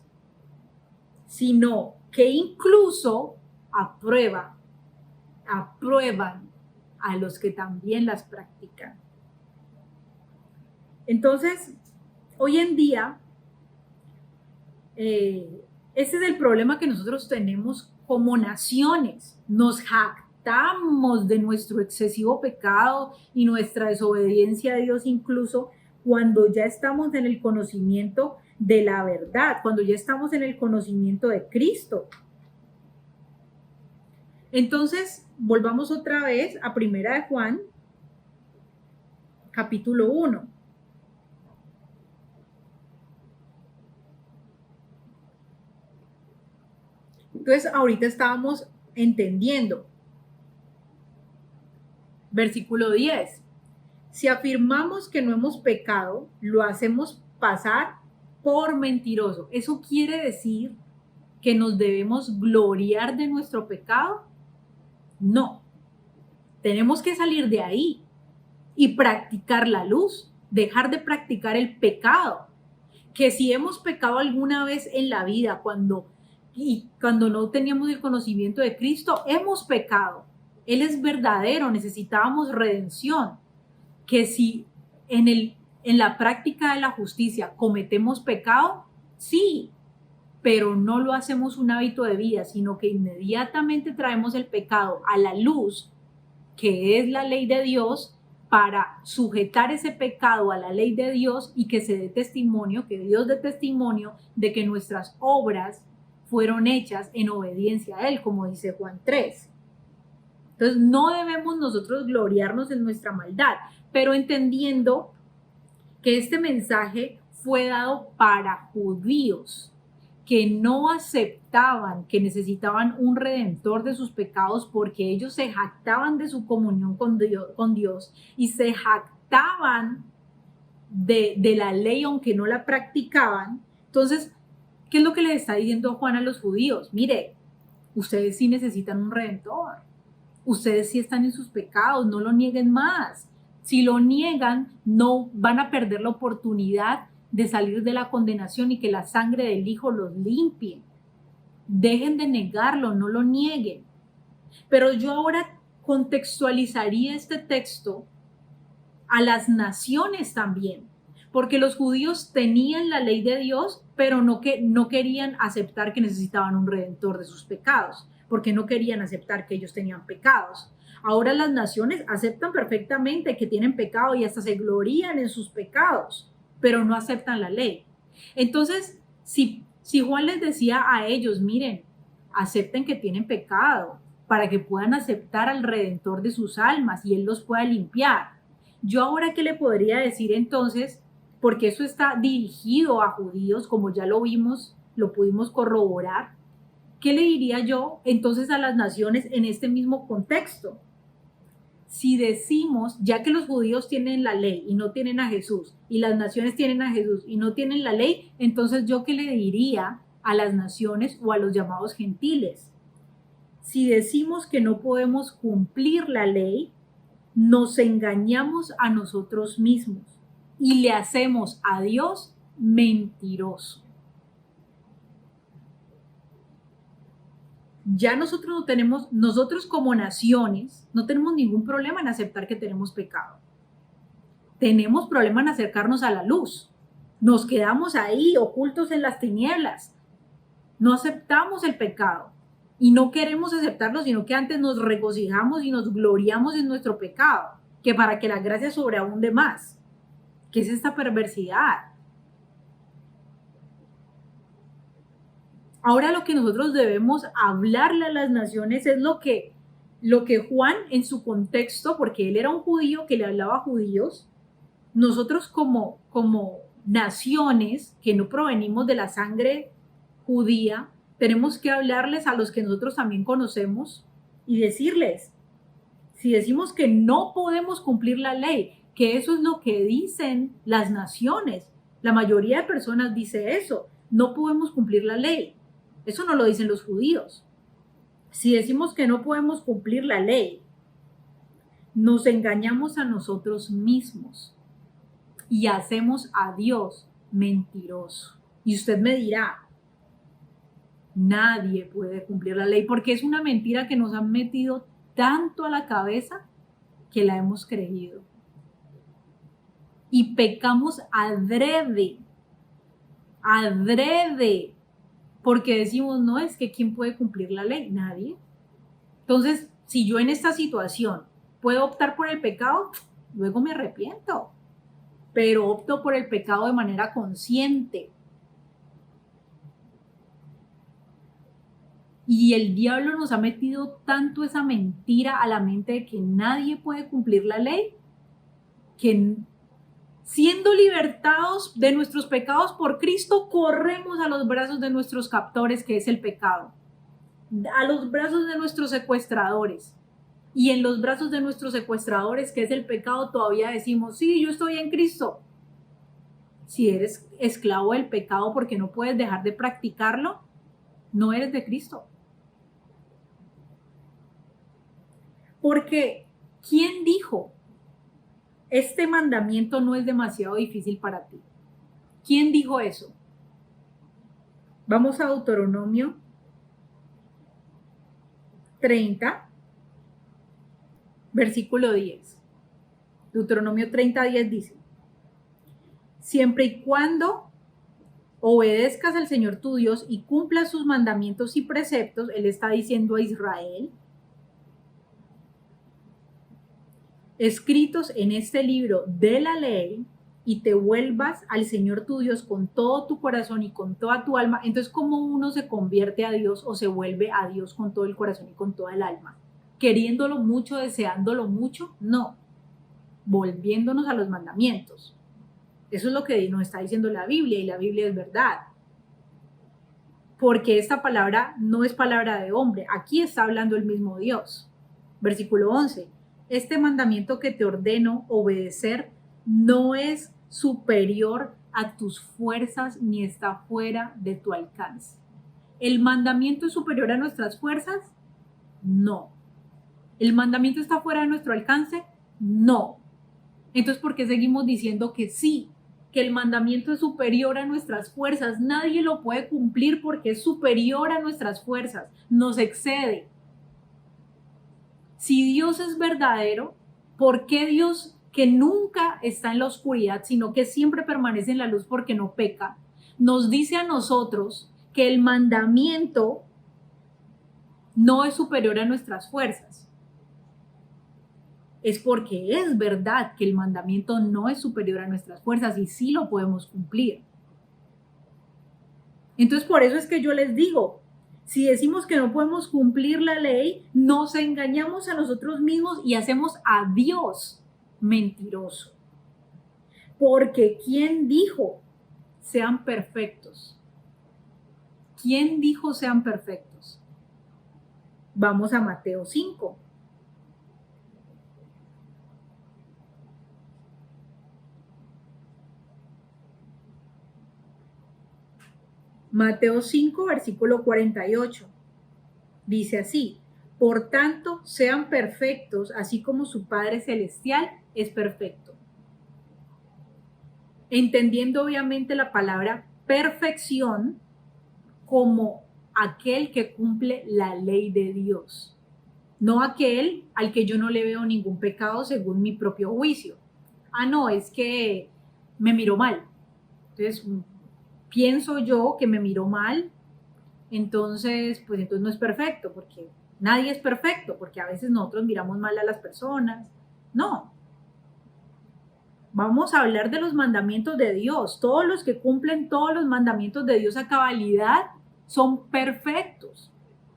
sino que incluso aprueban a los que también las practican. Entonces, hoy en día, ese es el problema que nosotros tenemos como naciones. Nos jactamos de nuestro excesivo pecado y nuestra desobediencia a Dios, incluso cuando ya estamos en el conocimiento de la verdad, cuando ya estamos en el conocimiento de Cristo. Entonces, volvamos otra vez a Primera de Juan, capítulo 1. Entonces, ahorita estábamos entendiendo. Versículo 10. Si afirmamos que no hemos pecado, lo hacemos pasar por mentiroso. ¿Eso quiere decir que nos debemos gloriar de nuestro pecado? No. Tenemos que salir de ahí y practicar la luz, dejar de practicar el pecado. Que si hemos pecado alguna vez en la vida, cuando no teníamos el conocimiento de Cristo, hemos pecado. Él es verdadero, necesitábamos redención. Que si en la práctica de la justicia cometemos pecado, sí, pero no lo hacemos un hábito de vida, sino que inmediatamente traemos el pecado a la luz, que es la ley de Dios, para sujetar ese pecado a la ley de Dios y que se dé testimonio, que Dios dé testimonio de que nuestras obras fueron hechas en obediencia a Él, como dice Juan 3. Entonces no debemos nosotros gloriarnos en nuestra maldad, pero entendiendo que este mensaje fue dado para judíos que no aceptaban que necesitaban un redentor de sus pecados, porque ellos se jactaban de su comunión con Dios y se jactaban de la ley aunque no la practicaban. Entonces, ¿qué es lo que le está diciendo Juan a los judíos? Mire, ustedes sí necesitan un redentor. Ustedes sí están en sus pecados, no lo nieguen más. Si lo niegan, no van a perder la oportunidad de salir de la condenación y que la sangre del Hijo los limpie. Dejen de negarlo, no lo nieguen. Pero yo ahora contextualizaría este texto a las naciones también, porque los judíos tenían la ley de Dios, pero no querían aceptar que necesitaban un redentor de sus pecados, porque no querían aceptar que ellos tenían pecados. Ahora las naciones aceptan perfectamente que tienen pecado y hasta se glorían en sus pecados, pero no aceptan la ley. Entonces, si Juan les decía a ellos, miren, acepten que tienen pecado para que puedan aceptar al redentor de sus almas y él los pueda limpiar. Yo ahora, ¿qué le podría decir entonces? Porque eso está dirigido a judíos, como ya lo vimos, lo pudimos corroborar. ¿Qué le diría yo entonces a las naciones en este mismo contexto? Si decimos, ya que los judíos tienen la ley y no tienen a Jesús, y las naciones tienen a Jesús y no tienen la ley, entonces yo qué le diría a las naciones o a los llamados gentiles. Si decimos que no podemos cumplir la ley, nos engañamos a nosotros mismos y le hacemos a Dios mentiroso. Ya nosotros como naciones, no tenemos ningún problema en aceptar que tenemos pecado. Tenemos problema en acercarnos a la luz. Nos quedamos ahí ocultos en las tinieblas. No aceptamos el pecado y no queremos aceptarlo, sino que antes nos regocijamos y nos gloriamos en nuestro pecado, que para que la gracia sobreabunde más. ¿Qué es esta perversidad? Ahora lo que nosotros debemos hablarle a las naciones es lo que Juan en su contexto, porque él era un judío que le hablaba a judíos, nosotros como naciones que no provenimos de la sangre judía, tenemos que hablarles a los que nosotros también conocemos y decirles, si decimos que no podemos cumplir la ley, que eso es lo que dicen las naciones, la mayoría de personas dice eso, no podemos cumplir la ley. Eso no lo dicen los judíos. Si decimos que no podemos cumplir la ley, nos engañamos a nosotros mismos y hacemos a Dios mentiroso. Y usted me dirá, nadie puede cumplir la ley porque es una mentira que nos han metido tanto a la cabeza que la hemos creído. Y pecamos adrede, porque decimos, no, es que ¿quién puede cumplir la ley? Nadie. Entonces, si yo en esta situación puedo optar por el pecado, luego me arrepiento, pero opto por el pecado de manera consciente. Y el diablo nos ha metido tanto esa mentira a la mente de que nadie puede cumplir la ley, que siendo libertados de nuestros pecados por Cristo, corremos a los brazos de nuestros captores, que es el pecado, a los brazos de nuestros secuestradores. Y en los brazos de nuestros secuestradores, que es el pecado, todavía decimos, sí, yo estoy en Cristo. Si eres esclavo del pecado porque no puedes dejar de practicarlo, no eres de Cristo. Porque, ¿quién dijo? Este mandamiento no es demasiado difícil para ti. ¿Quién dijo eso? Vamos a Deuteronomio 30, versículo 10. Deuteronomio 30, 10 dice, siempre y cuando obedezcas al Señor tu Dios y cumplas sus mandamientos y preceptos, Él está diciendo a Israel, escritos en este libro de la ley, y te vuelvas al Señor tu Dios con todo tu corazón y con toda tu alma. Entonces, ¿cómo uno se convierte a Dios o se vuelve a Dios con todo el corazón y con toda el alma? ¿Queriéndolo mucho, deseándolo mucho? No, volviéndonos a los mandamientos. Eso es lo que nos está diciendo la Biblia, y la Biblia es verdad. Porque esta palabra no es palabra de hombre, aquí está hablando el mismo Dios. Versículo 11. Este mandamiento que te ordeno obedecer no es superior a tus fuerzas ni está fuera de tu alcance. ¿El mandamiento es superior a nuestras fuerzas? No. ¿El mandamiento está fuera de nuestro alcance? No. Entonces, ¿por qué seguimos diciendo que sí? que el mandamiento es superior a nuestras fuerzas. Nadie lo puede cumplir porque es superior a nuestras fuerzas, nos excede. Si Dios es verdadero, ¿por qué Dios, que nunca está en la oscuridad, sino que siempre permanece en la luz porque no peca, nos dice a nosotros que el mandamiento no es superior a nuestras fuerzas? Es porque es verdad que el mandamiento no es superior a nuestras fuerzas y sí lo podemos cumplir. Entonces, por eso es que yo les digo, si decimos que no podemos cumplir la ley, nos engañamos a nosotros mismos y hacemos a Dios mentiroso. Porque ¿quién dijo sean perfectos? ¿Quién dijo sean perfectos? Vamos a Mateo 5. Mateo 5, versículo 48. Dice así: por tanto, sean perfectos, así como su Padre Celestial es perfecto. Entendiendo obviamente la palabra perfección como aquel que cumple la ley de Dios, no aquel al que yo no le veo ningún pecado según mi propio juicio. Ah, no, es que me miró mal. Entonces, pienso yo que me miró mal, entonces no es perfecto, porque nadie es perfecto, porque a veces nosotros miramos mal a las personas. No, vamos a hablar de los mandamientos de Dios. Todos los que cumplen todos los mandamientos de Dios a cabalidad son perfectos.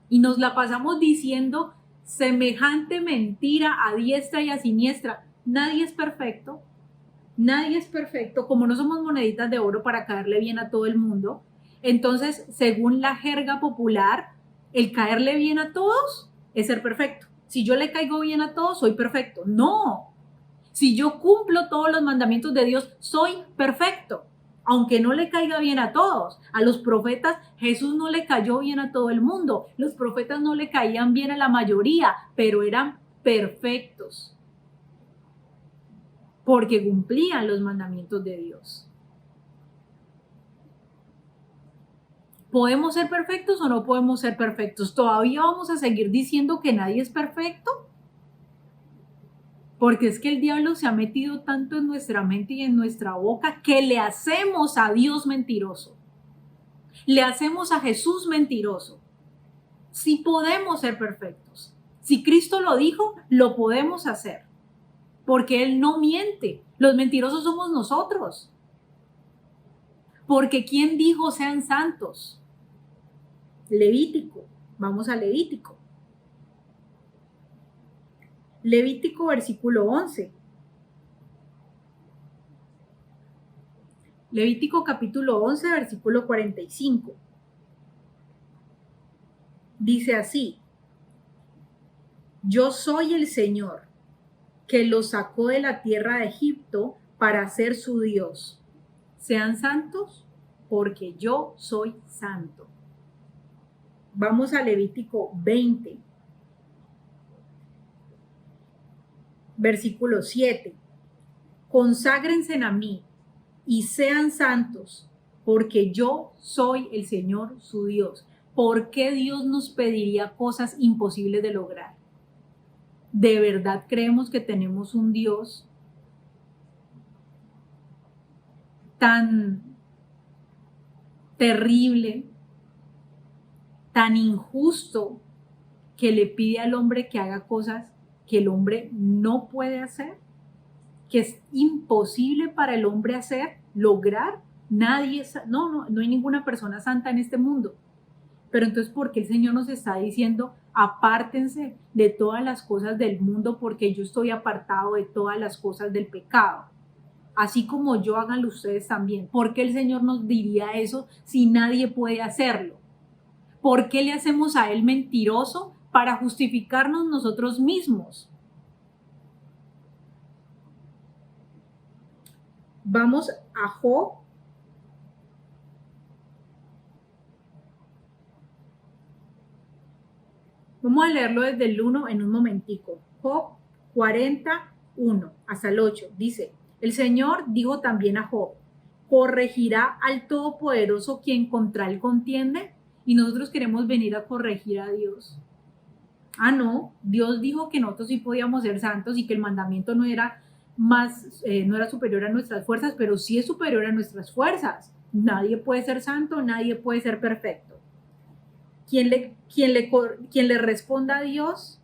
Y nos la pasamos diciendo semejante mentira a diestra y a siniestra. Nadie es perfecto. Nadie es perfecto. Como no somos moneditas de oro para caerle bien a todo el mundo, entonces, según la jerga popular, el caerle bien a todos es ser perfecto. Si yo le caigo bien a todos, soy perfecto. No. Si yo cumplo todos los mandamientos de Dios, soy perfecto. Aunque no le caiga bien a todos. A los profetas, Jesús no le cayó bien a todo el mundo. Los profetas no le caían bien a la mayoría, pero eran perfectos. Porque cumplían los mandamientos de Dios. ¿Podemos ser perfectos o no podemos ser perfectos? ¿Todavía vamos a seguir diciendo que nadie es perfecto? Porque es que el diablo se ha metido tanto en nuestra mente y en nuestra boca que le hacemos a Dios mentiroso. Le hacemos a Jesús mentiroso. Si podemos ser perfectos. Si Cristo lo dijo, lo podemos hacer. Porque Él no miente. Los mentirosos somos nosotros. Porque ¿quién dijo sean santos? Levítico. Vamos a Levítico. Levítico versículo 11. Levítico capítulo 11, versículo 45. Dice así: yo soy el Señor, que los sacó de la tierra de Egipto para ser su Dios. Sean santos, porque yo soy santo. Vamos a Levítico 20, versículo 7. Conságrense a mí y sean santos, porque yo soy el Señor su Dios. ¿Por qué Dios nos pediría cosas imposibles de lograr? ¿De verdad creemos que tenemos un Dios tan terrible, tan injusto, que le pide al hombre que haga cosas que el hombre no puede hacer, que es imposible para el hombre hacer, lograr? Nadie, no hay ninguna persona santa en este mundo. Pero entonces, ¿por qué el Señor nos está diciendo apártense de todas las cosas del mundo, porque yo estoy apartado de todas las cosas del pecado? Así como yo, háganlo ustedes también. ¿Por qué el Señor nos diría eso si nadie puede hacerlo? ¿Por qué le hacemos a Él mentiroso para justificarnos nosotros mismos? Vamos a Job. Vamos a leerlo desde el 1 en un momentico. Job 41 hasta el 8 dice: el Señor dijo también a Job: corregirá al Todopoderoso quien contra él contiende, y nosotros queremos venir a corregir a Dios. Ah, no, Dios dijo que nosotros sí podíamos ser santos y que el mandamiento no era no era superior a nuestras fuerzas, pero sí es superior a nuestras fuerzas. Nadie puede ser santo, nadie puede ser perfecto. Quien le responda a Dios,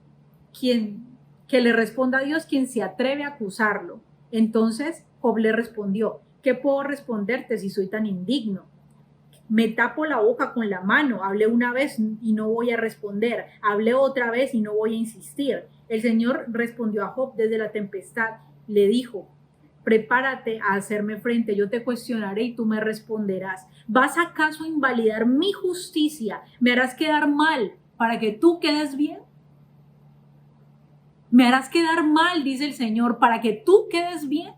que le responda a Dios quien se atreve a acusarlo. Entonces Job le respondió: ¿qué puedo responderte si soy tan indigno? Me tapo la boca con la mano, hablé una vez y no voy a responder, hablé otra vez y no voy a insistir. El Señor respondió a Job desde la tempestad, le dijo: prepárate a hacerme frente, yo te cuestionaré y tú me responderás. ¿Vas acaso a invalidar mi justicia? ¿Me harás quedar mal para que tú quedes bien? ¿Me harás quedar mal, dice el Señor, para que tú quedes bien?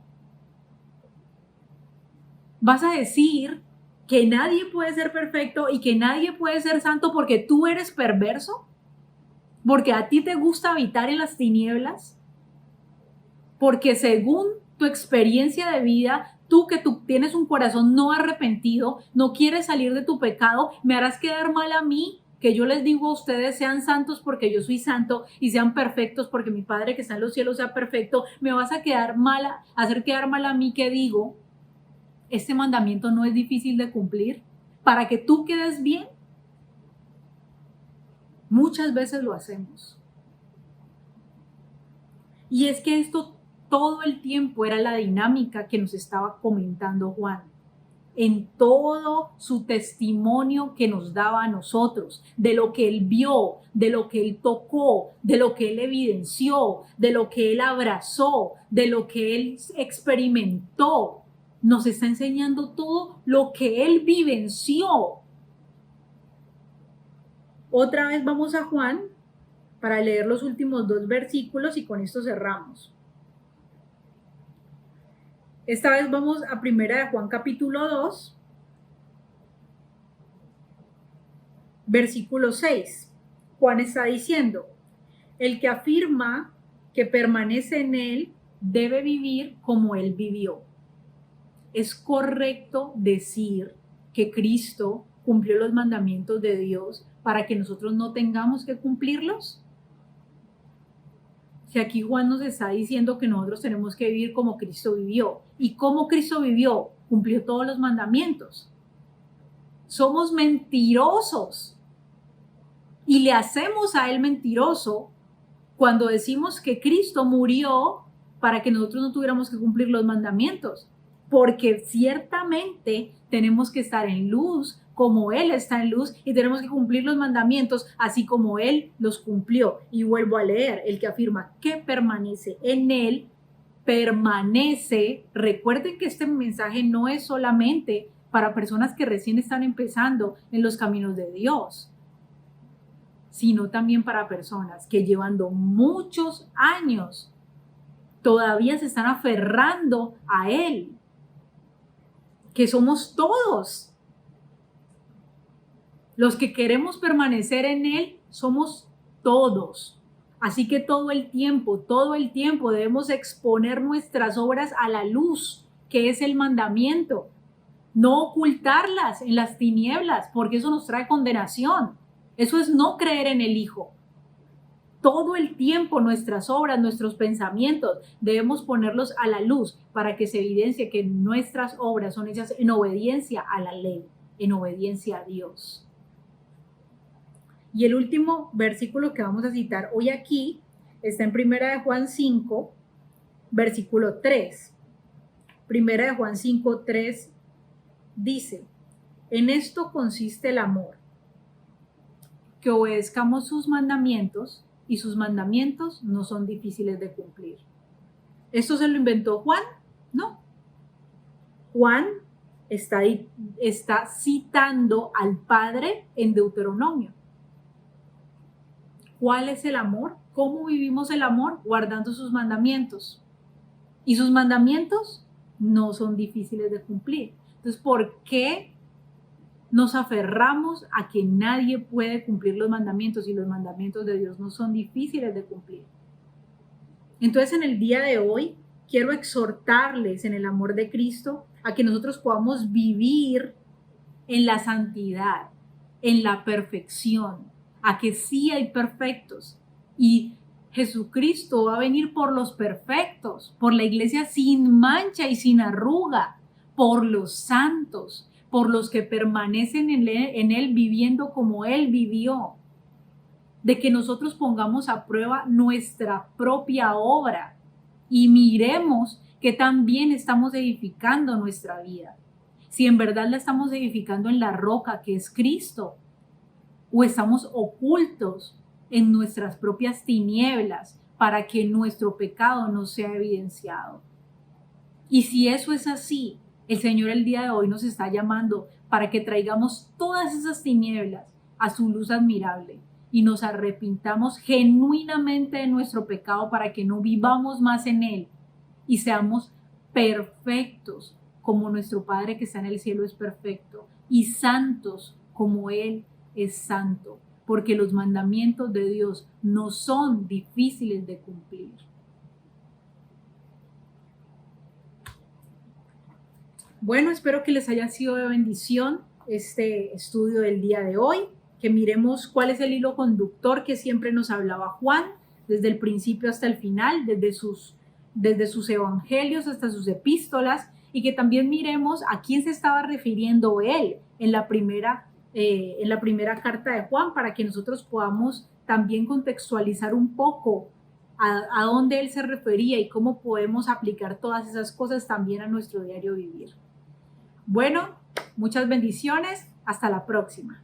¿Vas a decir que nadie puede ser perfecto y que nadie puede ser santo porque tú eres perverso? ¿Porque a ti te gusta habitar en las tinieblas? Porque según tu experiencia de vida, tú tienes un corazón no arrepentido, no quieres salir de tu pecado, me harás quedar mal a mí, que yo les digo a ustedes: sean santos porque yo soy santo, y sean perfectos porque mi Padre que está en los cielos sea perfecto. Me vas a hacer quedar mal a mí, que digo: este mandamiento no es difícil de cumplir para que tú quedes bien. Muchas veces lo hacemos. Y es que esto todo el tiempo era la dinámica que nos estaba comentando Juan, en todo su testimonio que nos daba a nosotros, de lo que él vio, de lo que él tocó, de lo que él evidenció, de lo que él abrazó, de lo que él experimentó. Nos está enseñando todo lo que él vivenció. Otra vez vamos a Juan para leer los últimos 2 versículos y con esto cerramos. Esta vez vamos a Primera de Juan capítulo 2, versículo 6. Juan está diciendo: el que afirma que permanece en él debe vivir como él vivió. Es correcto decir que Cristo cumplió los mandamientos de Dios para que nosotros no tengamos que cumplirlos. Si aquí Juan nos está diciendo que nosotros tenemos que vivir como Cristo vivió. ¿Y cómo Cristo vivió? Cumplió todos los mandamientos. Somos mentirosos y le hacemos a él mentiroso cuando decimos que Cristo murió para que nosotros no tuviéramos que cumplir los mandamientos, porque ciertamente tenemos que estar en luz como Él está en luz, y tenemos que cumplir los mandamientos así como Él los cumplió. Y vuelvo a leer: el que afirma que permanece en Él, permanece. Recuerden que este mensaje no es solamente para personas que recién están empezando en los caminos de Dios, sino también para personas que llevando muchos años todavía se están aferrando a Él, que somos todos. Los que queremos permanecer en Él somos todos. Así que todo el tiempo debemos exponer nuestras obras a la luz, que es el mandamiento. No ocultarlas en las tinieblas, porque eso nos trae condenación. Eso es no creer en el Hijo. Todo el tiempo nuestras obras, nuestros pensamientos, debemos ponerlos a la luz para que se evidencie que nuestras obras son hechas en obediencia a la ley, en obediencia a Dios. Y el último versículo que vamos a citar hoy aquí está en Primera de Juan 5, versículo 3. Primera de Juan 5, 3 dice: en esto consiste el amor, que obedezcamos sus mandamientos, y sus mandamientos no son difíciles de cumplir. ¿Esto se lo inventó Juan? No. Juan está citando al Padre en Deuteronomio. ¿Cuál es el amor? ¿Cómo vivimos el amor? Guardando sus mandamientos. Y sus mandamientos no son difíciles de cumplir. Entonces, ¿por qué nos aferramos a que nadie puede cumplir los mandamientos, y los mandamientos de Dios no son difíciles de cumplir? Entonces, en el día de hoy quiero exhortarles en el amor de Cristo a que nosotros podamos vivir en la santidad, en la perfección, a que sí hay perfectos. Y Jesucristo va a venir por los perfectos, por la iglesia sin mancha y sin arruga, por los santos, por los que permanecen en él viviendo como Él vivió. De que nosotros pongamos a prueba nuestra propia obra y miremos que también estamos edificando nuestra vida. Si en verdad la estamos edificando en la roca que es Cristo, o estamos ocultos en nuestras propias tinieblas para que nuestro pecado no sea evidenciado. Y si eso es así, el Señor el día de hoy nos está llamando para que traigamos todas esas tinieblas a su luz admirable y nos arrepintamos genuinamente de nuestro pecado para que no vivamos más en él y seamos perfectos como nuestro Padre que está en el cielo es perfecto y santos como Él es santo, porque los mandamientos de Dios no son difíciles de cumplir. Bueno, espero que les haya sido de bendición este estudio del día de hoy, que miremos cuál es el hilo conductor que siempre nos hablaba Juan, desde el principio hasta el final, desde sus evangelios hasta sus epístolas, y que también miremos a quién se estaba refiriendo él en la primera carta de Juan, para que nosotros podamos también contextualizar un poco a dónde él se refería y cómo podemos aplicar todas esas cosas también a nuestro diario vivir. Bueno, muchas bendiciones. Hasta la próxima.